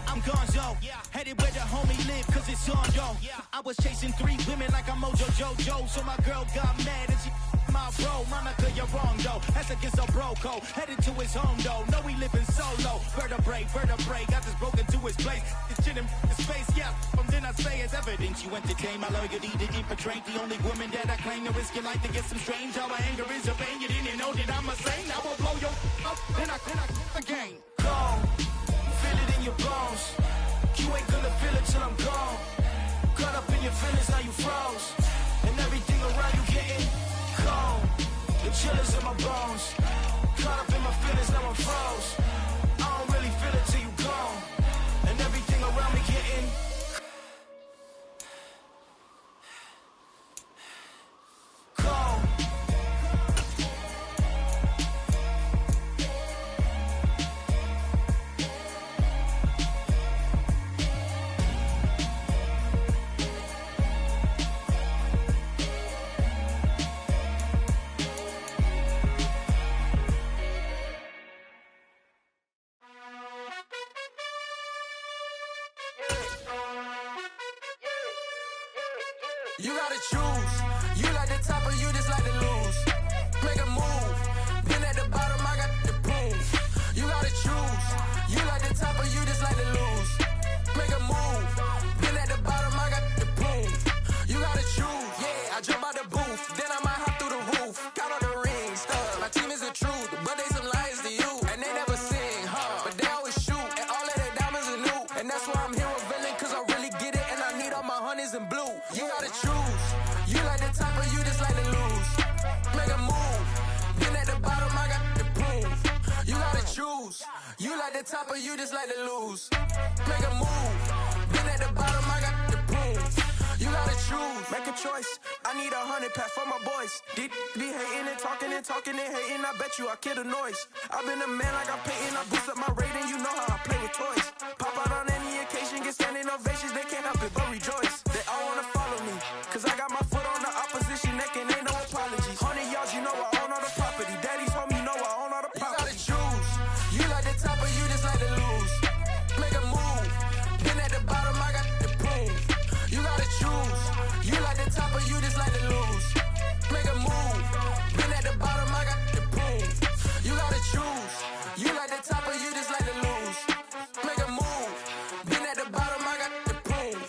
I'm gonzo, headed where the homie live, cause it's on, yo. I was chasing 3 women like I'm Mojo Jojo, so my girl got mad and she my bro. Monica, you're wrong, though. That's against a bro code. Headed to his home, though. No, we living solo. Vertebrae, got this broken to his place. It's shit in his face, yeah. From then I say it's evidence you entertain my loyalty to infiltrate. The only woman that I claim to risk your life to get some strange. How my anger is a pain. You didn't know that I'm a saint. I will blow your up, then I again. Gone. Feel it in your bones. You ain't gonna feel it till I'm gone. Caught up in your feelings, now you froze. And everything around you getting cold. The chillers in my bones. Caught up in my feelings, now I'm froze. I don't really feel it till you gone. And everything around me getting cold. You gotta choose. You like the top or you just like to lose. Make a move. Been at the bottom, I got the proof. You gotta choose. You like the top or you just like to lose. Make a move. Been at the bottom, I got the proof. You gotta choose. Yeah, I jump out the booth. Then I might hop through the roof. Count on the rings. My team is the truth, but they some liars to you. And they never sing, but they always shoot. And all of their diamonds are new. And that's why I'm here with villain, cause I really get it. And I need all my honeys in blue. You gotta choose. You like the top or you just like to lose. Make a move. Been at the bottom, I got the proof. You gotta choose. You like the top or you just like to lose. Make a move. Been at the bottom, I got the proof. You gotta choose. Make a choice. I need 100 pack for my boys. Be hating and talking and hating. I bet you I kill the noise. I've been a man like I'm Peyton. I boost up my rating. You know how I play with toys. Pop out on any occasion, get standing ovations. They can't help it but rejoice. They all wanna follow me, cause I got my foot on the opposition neck and ain't no apologies. 100 yards, you know I own all the property. Daddy's home, you know I own all the property. You gotta choose. You like the top or you just like to lose. Make a move. Been at the bottom, I got the proof. You gotta choose. You like the top or you just like to lose. Make a move. Been at the bottom, I got the proof. You gotta choose. You like the top or you just like to lose. Make a move. Been at the bottom, I got the proof.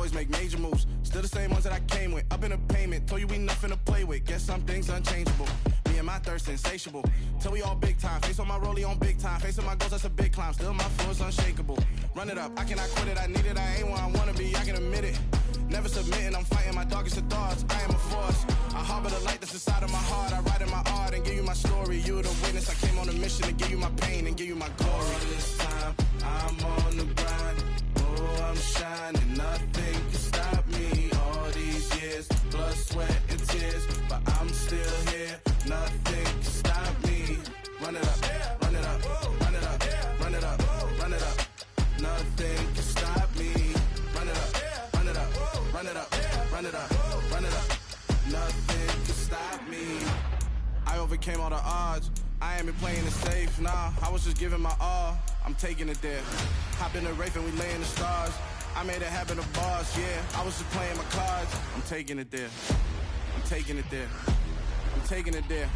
always make major moves. Still the same ones that I came with. Up in a payment, told you we nothing to play with. Guess some things unchangeable. Me and my thirst insatiable. Till we all big time. Face on my rollie on big time. Facing my goals, that's a big climb. Still my flow is unshakable. Run it up, I cannot quit it. I need it, I ain't where I wanna be, I can admit it. Never submitting, I'm fighting my darkest of thoughts. I am a force. I harbor the light that's inside of my heart. I write in my art and give you my story. You the witness. I came on a mission to give you my pain and give you my glory. All this time, I'm on the grind. Oh, I'm shining. Nothing can stop me. All these years, blood, sweat, and tears. But I'm still here. Nothing can stop me. Run it up, run it up, run it up, run it up, run it up. Nothing can stop me. Run it up, run it up, run it up, run it up, run it up. Nothing can stop me. I overcame all the odds. I ain't been playing it safe, nah. I was just giving my all. I'm taking it there. Hop in the Wraith and we lay in the stars. I made it happen to bars, yeah. I was just playing my cards. I'm taking it there. I'm taking it there. I'm taking it there.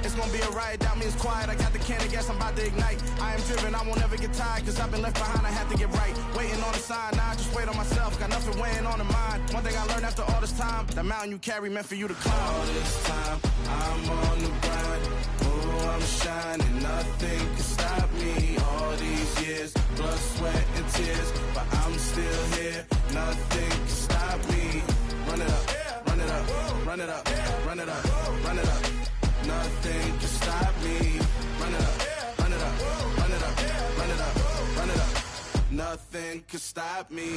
It's gonna be a riot, doubt me it's quiet. I got the can of gas, I'm about to ignite. I am driven, I won't ever get tired, cause I've been left behind, I have to get right. Waiting on a sign, now I just wait on myself. Got nothing weighing on the mind. One thing I learned after all this time, that mountain you carry meant for you to climb. All this time, I'm on the grind. Oh, I'm shining, nothing can stop me. All these years, blood, sweat, and tears. But I'm still here, nothing can stop me. Run it up, run it up, run it up, run it up, run it up. Nothing can stop me. Run it up, run it up, run it up, run it up, run it up. Nothing can stop me.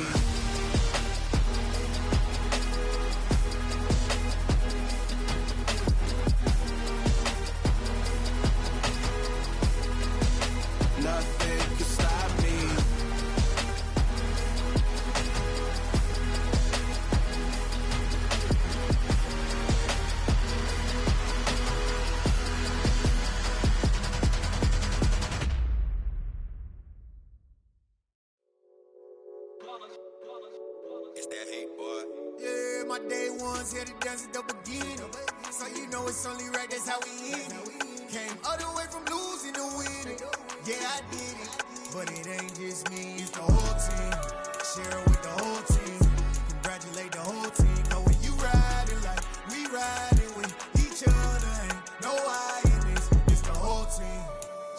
Nothing can stop me. Yeah, my day ones here to dance at the beginning. So you know it's only right, that's how we end it. Came all the way from losing to winning. Yeah, I did it. But it ain't just me, it's the whole team. Share it with the whole team. Congratulate the whole team. Cause when you riding like we riding with each other, ain't no I in this. It's the whole team.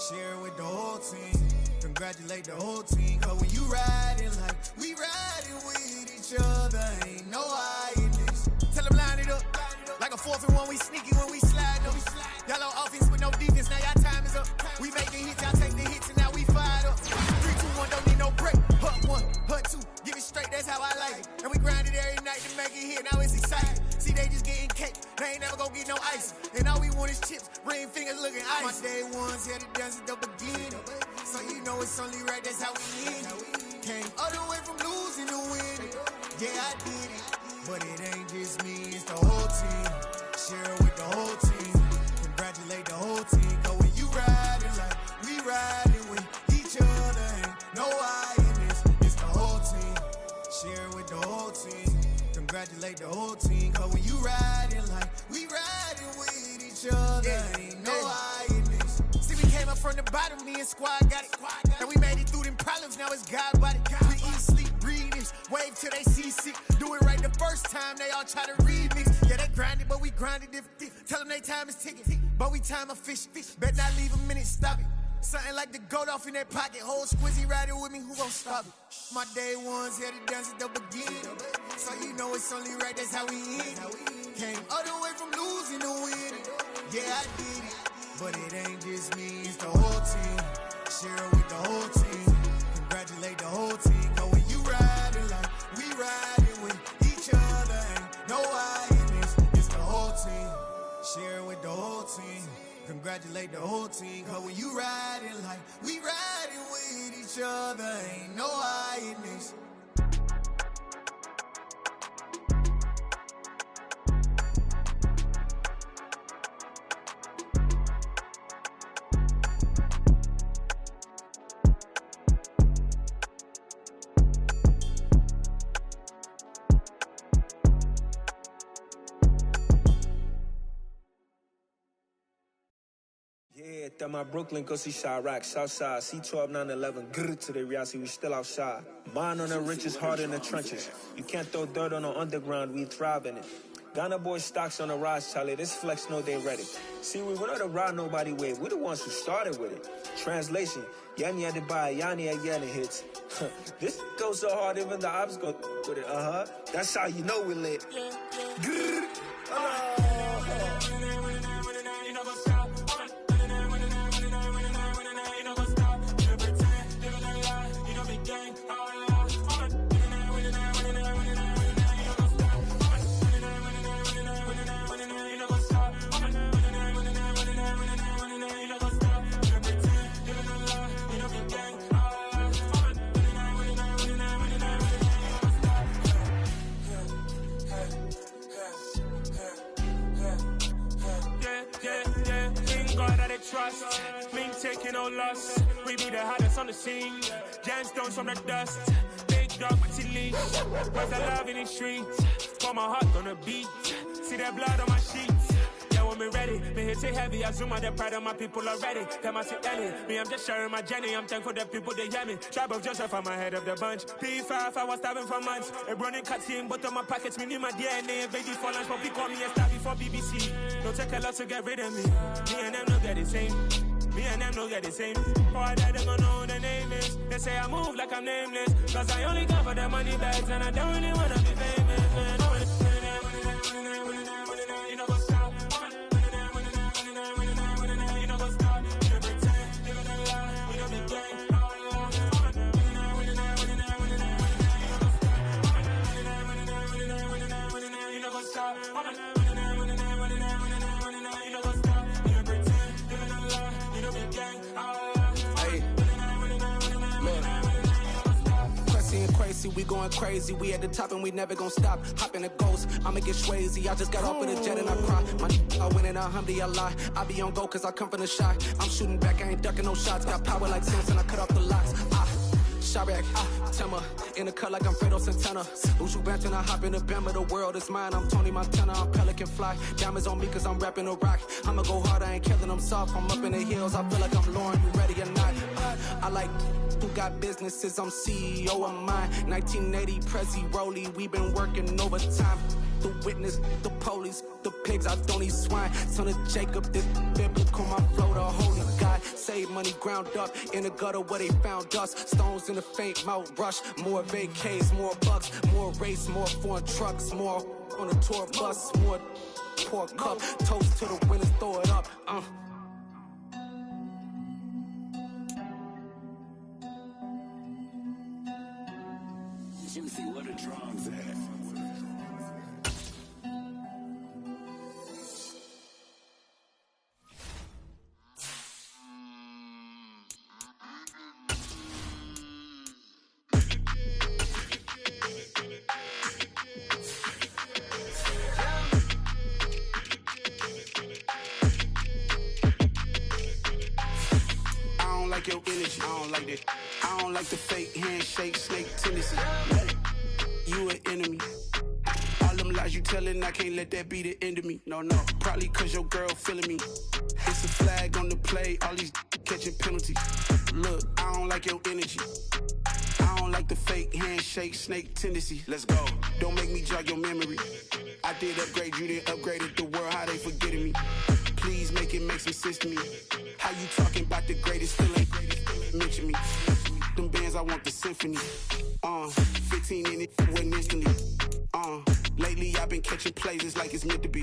Share it with the whole team. Congratulate the whole team. Cause when you riding like we riding with each other, ain't no I in this. Tell them line it up. Like a 4th and 1, we sneaky when we slide up. Y'all on offense with no defense, now y'all time is up. We making hits, y'all take the hits, and now we fired up. 3, 2, 1, don't need no break. Hut 1, hut 2, give it straight, that's how I like it. And we grind it every night to make it hit, now it's exciting. See, they just getting cake, they ain't never gonna get no ice. And all we want is chips, ring fingers looking ice. My day ones here to dance at the beginning. So you know it's only right, that's how we end it. Came all the way from losing to winning. Yeah, I did it. But it ain't just me, it's the whole team. Share it with the whole team. Congratulate the whole team. Cause when you riding like we riding with each other, ain't no I in this. It's the whole team. Share it with the whole team. Congratulate the whole team. Cause when you riding like we riding with each other, ain't no I in this. See, we came up from the bottom, me and squad got it. And we made it through them problems, now it's God body. We eat, sleep, breathe this. Wave till they see sick. Do it right the first time, they all try to remix. Yeah, they grinded, but we grinded different. Tell them they time is ticking, but we time a fish. Bet not leave a minute, stop it. Something like the goat off in that pocket. Whole squizzy riding with me, who gon' stop it? My day ones here to dance at the beginning. So you know it's only right, that's how we end it. Came all the way from losing to winning. Yeah, I did it. But it ain't just me, it's the whole team. Share it with the whole team. Congratulate the whole team. Cause when you riding like we riding with each other, ain't no I in this. It's the whole team. Share it with the whole team. Congratulate the whole team. Cause when you riding like we riding with each other, ain't no I in this. Yeah, That my Brooklyn, go see Chirac, Southside, C12, 911, grr to the reality, we still outside. Mine on the riches, hard in the trenches. You can't throw dirt on the underground, we thrive in it. Ghana boys stocks on the rise, Charlie, this flex know they ready. See, we not to ride nobody wave, we the ones who started with it. Translation, Yanni had to buy, Yanni again it hits. This goes so hard, even the ops go with it, That's how you know we lit. Grr. Trust, we ain't taking no loss. We be the hottest on the scene. Gemstones from the dust. Big dog with your leash. Where's the love in the streets? Put my heart on the beat. See that blood on my sheets. Yeah, when me ready, me hit it heavy. I zoom out the pride of my people already. Them I see Ellie. Me, I'm just sharing my journey. I'm thankful the people they hear me. Tribe of Joseph, I'm ahead of the bunch. P5, I was starving for months. A running cut in, but on my pockets, me need my DNA. Baby for lunch, but call me a star before BBC. Don't take a lot to get rid of me. Me and them no get the same. Me and them no get the same. For that, they gon' know the name is. They say I move like I'm nameless. Cause I only got for the money bags. And I don't really wanna be famous, man. You know what's up? You know what's up? You know pretend. You know the lie. You know the game. You know what's up? Crazy, we going crazy. We at the top and we never gonna stop. Hop in a ghost, I'ma get swayzy. I just got off of the jet and I cry. I win in a Humvee, I lie. I be on go cause I come from the shy. I'm shooting back, I ain't ducking no shots. Got power like Samson, I cut off the locks. Chirac, Timmer, in the cut like I'm Fredo Santana. Uju Banton, I hop in the Bama, the world is mine. I'm Tony Montana, I'm Pelican Fly. Diamonds on me cause I'm rapping a rock. I'ma go hard, I ain't killing them soft. I'm up in the hills, I feel like I'm Lauren, you ready or not? I like who got businesses, I'm CEO of mine. 1980 Prezi Rolly, we been working overtime. The witness, the police, the pigs, I don't eat swine. Son of Jacob, this biblical, my flow, the holy God. Save money ground up in the gutter where they found us. Stones in the faint mouth rush. More vacays, more bucks, more race, more foreign trucks, more on a tour bus, more pour cup. Toast to the winners, throw it up. Juicy, what a drums at. Your energy, I don't like that. I don't like the fake handshake, snake tendency. You an enemy. All them lies you telling, I can't let that be the end of me. No, probably cause your girl feeling me. It's a flag on the play, all these catching penalties. Look, I don't like your energy. I don't like the fake handshake, snake tendency. Let's go. Don't make me jog your memory. I did upgrade you, then upgraded the world, how they forgetting me. Please make it make some sense to me. How you talking about the greatest, still ain't mention me. Them bands, I want the symphony. 15 in it, wasn't instantly. Lately I've been catching plays, it's like it's meant to be.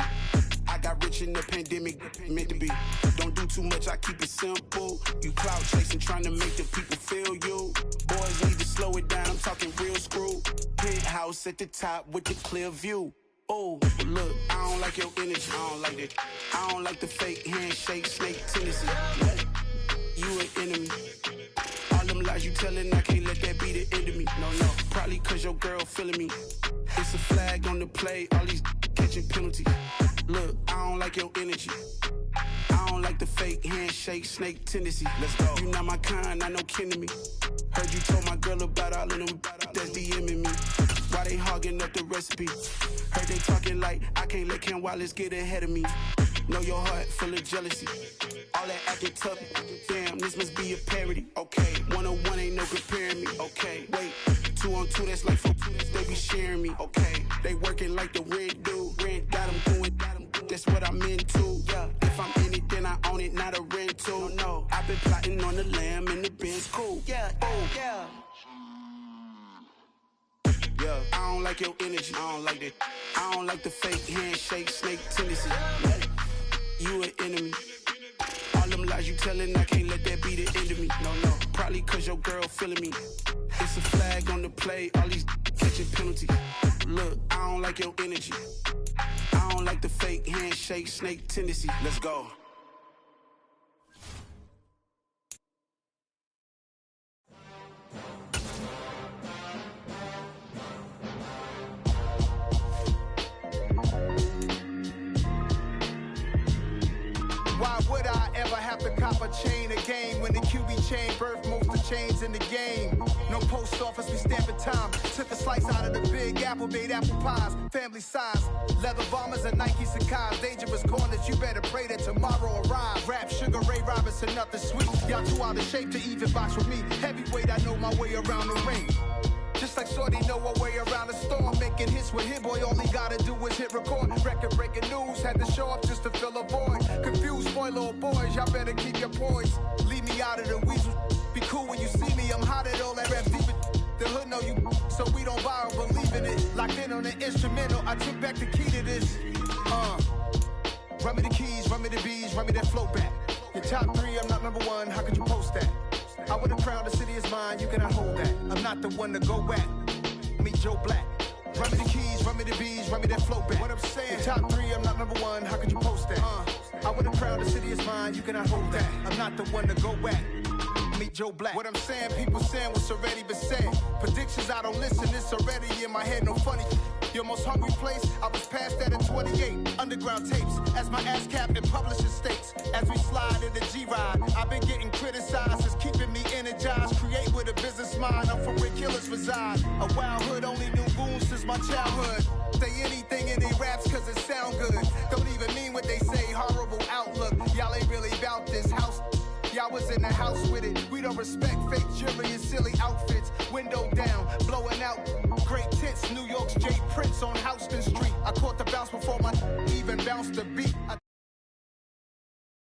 I got rich in the pandemic, meant to be. Don't do too much, I keep it simple. You clout chasing, trying to make the people feel you. Boys need to slow it down, I'm talking real screw. Penthouse at the top with the clear view. Oh, look, I don't like your energy, I don't like that. I don't like the fake handshake, snake tendency. You an enemy. All them lies you telling, I can't let that be the end of me. No, probably cause your girl feeling me. It's a flag on the play, all these catching penalties. Look, I don't like your energy. I don't like the fake handshake, snake tendency. Let's go. You not my kind, not no kin to me. Heard you told my girl about all of them that's DMing me. Why they hogging up the recipe? Heard they talking like I can't let Ken Wallace get ahead of me. Know your heart full of jealousy. All that acting tough. Damn, this must be a parody. Okay, 101 ain't no comparing me. Okay, wait, 2 on 2, that's like 4. They be sharing me. Okay, they working like the red dude. Red got them doing. That's what I'm into. Yeah, if I'm in it, then I own it, not a rental. No, I've been plotting on the lamb and the Benz cool. Yeah, oh yeah. Yeah, I don't like your energy. I don't like that. I don't like the fake handshake, snake tendency. You an enemy. All them lies you telling, I can't let that be the end of me. No, probably cause your girl feeling me. It's a flag on the play, all these catching penalties. Look, I don't like your energy. I don't like the fake handshake, snake tendency. Let's go. Why would I ever have to cop a chain a game when the QB chain birthed most of chains in the game? No post office, we stamping time. Took a slice out of the big apple, made apple pies, family size. Leather bombers and Nike Sacai's. Dangerous corners, you better pray that tomorrow arrives. Rap, Sugar Ray Robinson, nothing sweet. Y'all too out of shape to even box with me. Heavyweight, I know my way around the ring. Just like Shorty know her way around the storm. Making hits with Hit Boy, all he gotta do is hit record. Record-breaking news, had to show up just to fill a void. Confused, boy, little boys, y'all better keep your poise. Leave me out of the weasel. Be cool when you see me, I'm hot at all that rap deep. The hood know you, so we don't borrow, believe in it. Locked in on the instrumental, I took back the key to this. Run me the keys, run me the bees, run me that flow back. Your top 3, I'm not number 1, how could you post that? I would've crowned the city is mine, you cannot hold that. I'm not the one to go back. Meet Joe Black. Run me the keys, run me the bees, run me that flow back. What I'm saying, your top 3, I'm not number 1, how could you post that? I would've crowned the city is mine, you cannot hold that. I'm not the one to go back. Meet Joe Black. What I'm saying, people saying what's already been said. Predictions, I don't listen, it's already in my head, no funny. Your most hungry place, I was past that at 28. Underground tapes, as my ass cap in publishing states. As we slide in the G-Ride, I've been getting criticized, it's keeping me energized. Create with a business mind, I'm from where killers reside. A wild hood, only knew goons since my childhood. Say anything in they raps cause it sound good. Don't even mean what they say, horrible outlook. Y'all ain't really about this house. Y'all was in the house with it. We don't respect fake jewelry and silly outfits. Window down, blowing out great tits. New York's J. Prince on Houston Street. I caught the bounce before my even bounced the beat.